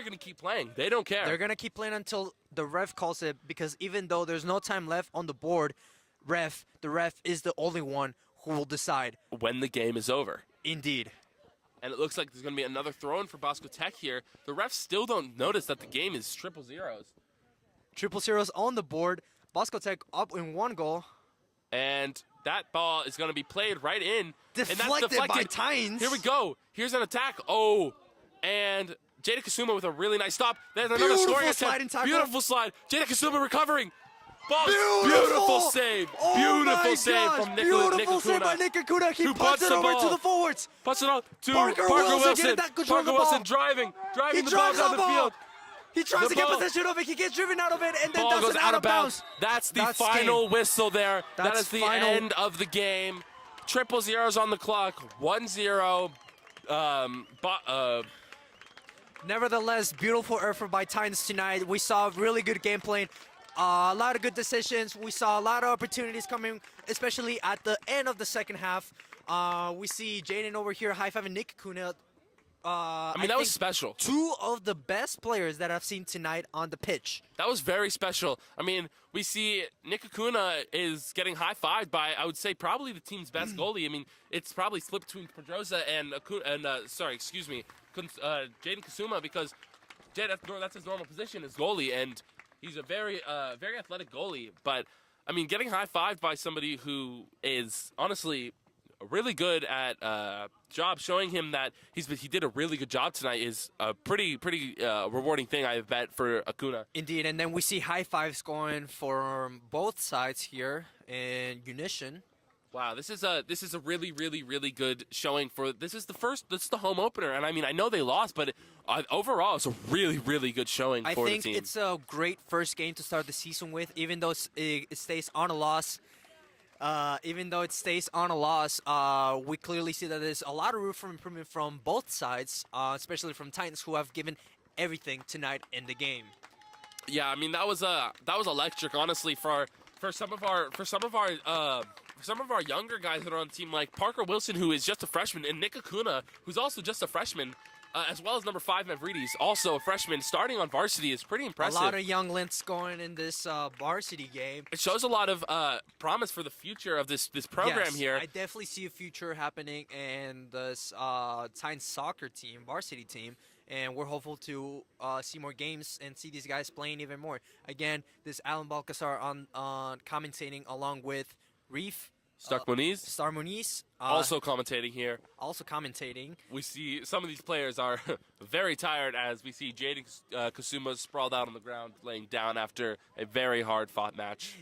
gonna keep playing. They don't care. they're gonna keep playing until the ref calls it, because even though there's no time left on the board, the ref is the only one who will decide. When the game is over. Indeed. And it looks like there's gonna be another throw in for Bosco Tech here. The refs still don't notice that the game is triple zeros. Triple zeros on the board. Bosco Tech up in 1 goal. And that ball is gonna be played right in. And Deflected, that's by Tynes. Here we go. Here's an attack. Oh, and Jada Kasuma with a really nice stop. There's another Beautiful scoring sliding attempt. tackle. Beautiful slide. Jada Kasuma recovering. Ball. Beautiful. Beautiful save. Oh Beautiful my save gosh. from Nick Beautiful save by Akuna. Nick Akuna. He Who punts punts it the over ball. to the forwards. Puts it out to Parker Wilson getting that control of Parker the ball. Wilson driving He the ball drives down the the ball. field. He tries The to get ball- possession of it. He gets driven out of it and then Ball does goes it out of bounds. That's the That's final game. whistle there. That That's is the final. end of the game. Triple zeros on the clock. 1-0. Nevertheless, beautiful effort by Titans tonight. We saw really good game playing. A lot of good decisions. We saw a lot of opportunities coming, especially at the end of the second half. We see Jaden over here high-fiving Nick Akuna. I mean, that was think special. 2 of the best players that I've seen tonight on the pitch. That was very special. I mean, we see Nick Akuna is getting high-fived by, I would say, probably the team's best goalie. I mean, it's probably split between Pedroza and Jaden Kasuma, because that's his normal position as goalie, and he's a very athletic goalie. But, I mean, getting high-fived by somebody who is honestly really good at job, showing him that he did a really good job tonight is a pretty rewarding thing, I bet, for Akuna. Indeed, and then we see high fives going from both sides here in unison. Wow, this is a really good showing for this is the home opener, and I mean, I know they lost, but overall it's a really good showing I for think the team. it's a great first game to start the season with, even though it stays on a loss. We clearly see that there's a lot of room for improvement from both sides, especially from Titans, who have given everything tonight in the game. Yeah, I mean that was electric, honestly, for some of our younger guys that are on the team, like Parker Wilson, who is just a freshman, and Nick Akuna, who's also just a freshman, as well as number 5 Mavridis, also a freshman, starting on varsity is pretty impressive. A lot of young links going in this varsity game. It shows a lot of promise for the future of this program Yes, here. I definitely see a future happening in this Titans soccer team, varsity team, and we're hopeful to see more games and see these guys playing even more. Again, this Alan Balcazar on commentating along with Reef. Star Moniz Star Muniz. also commentating here. Also commentating. We see some of these players are very tired, as we see Jaden Kasuma sprawled out on the ground, laying down after a very hard-fought match.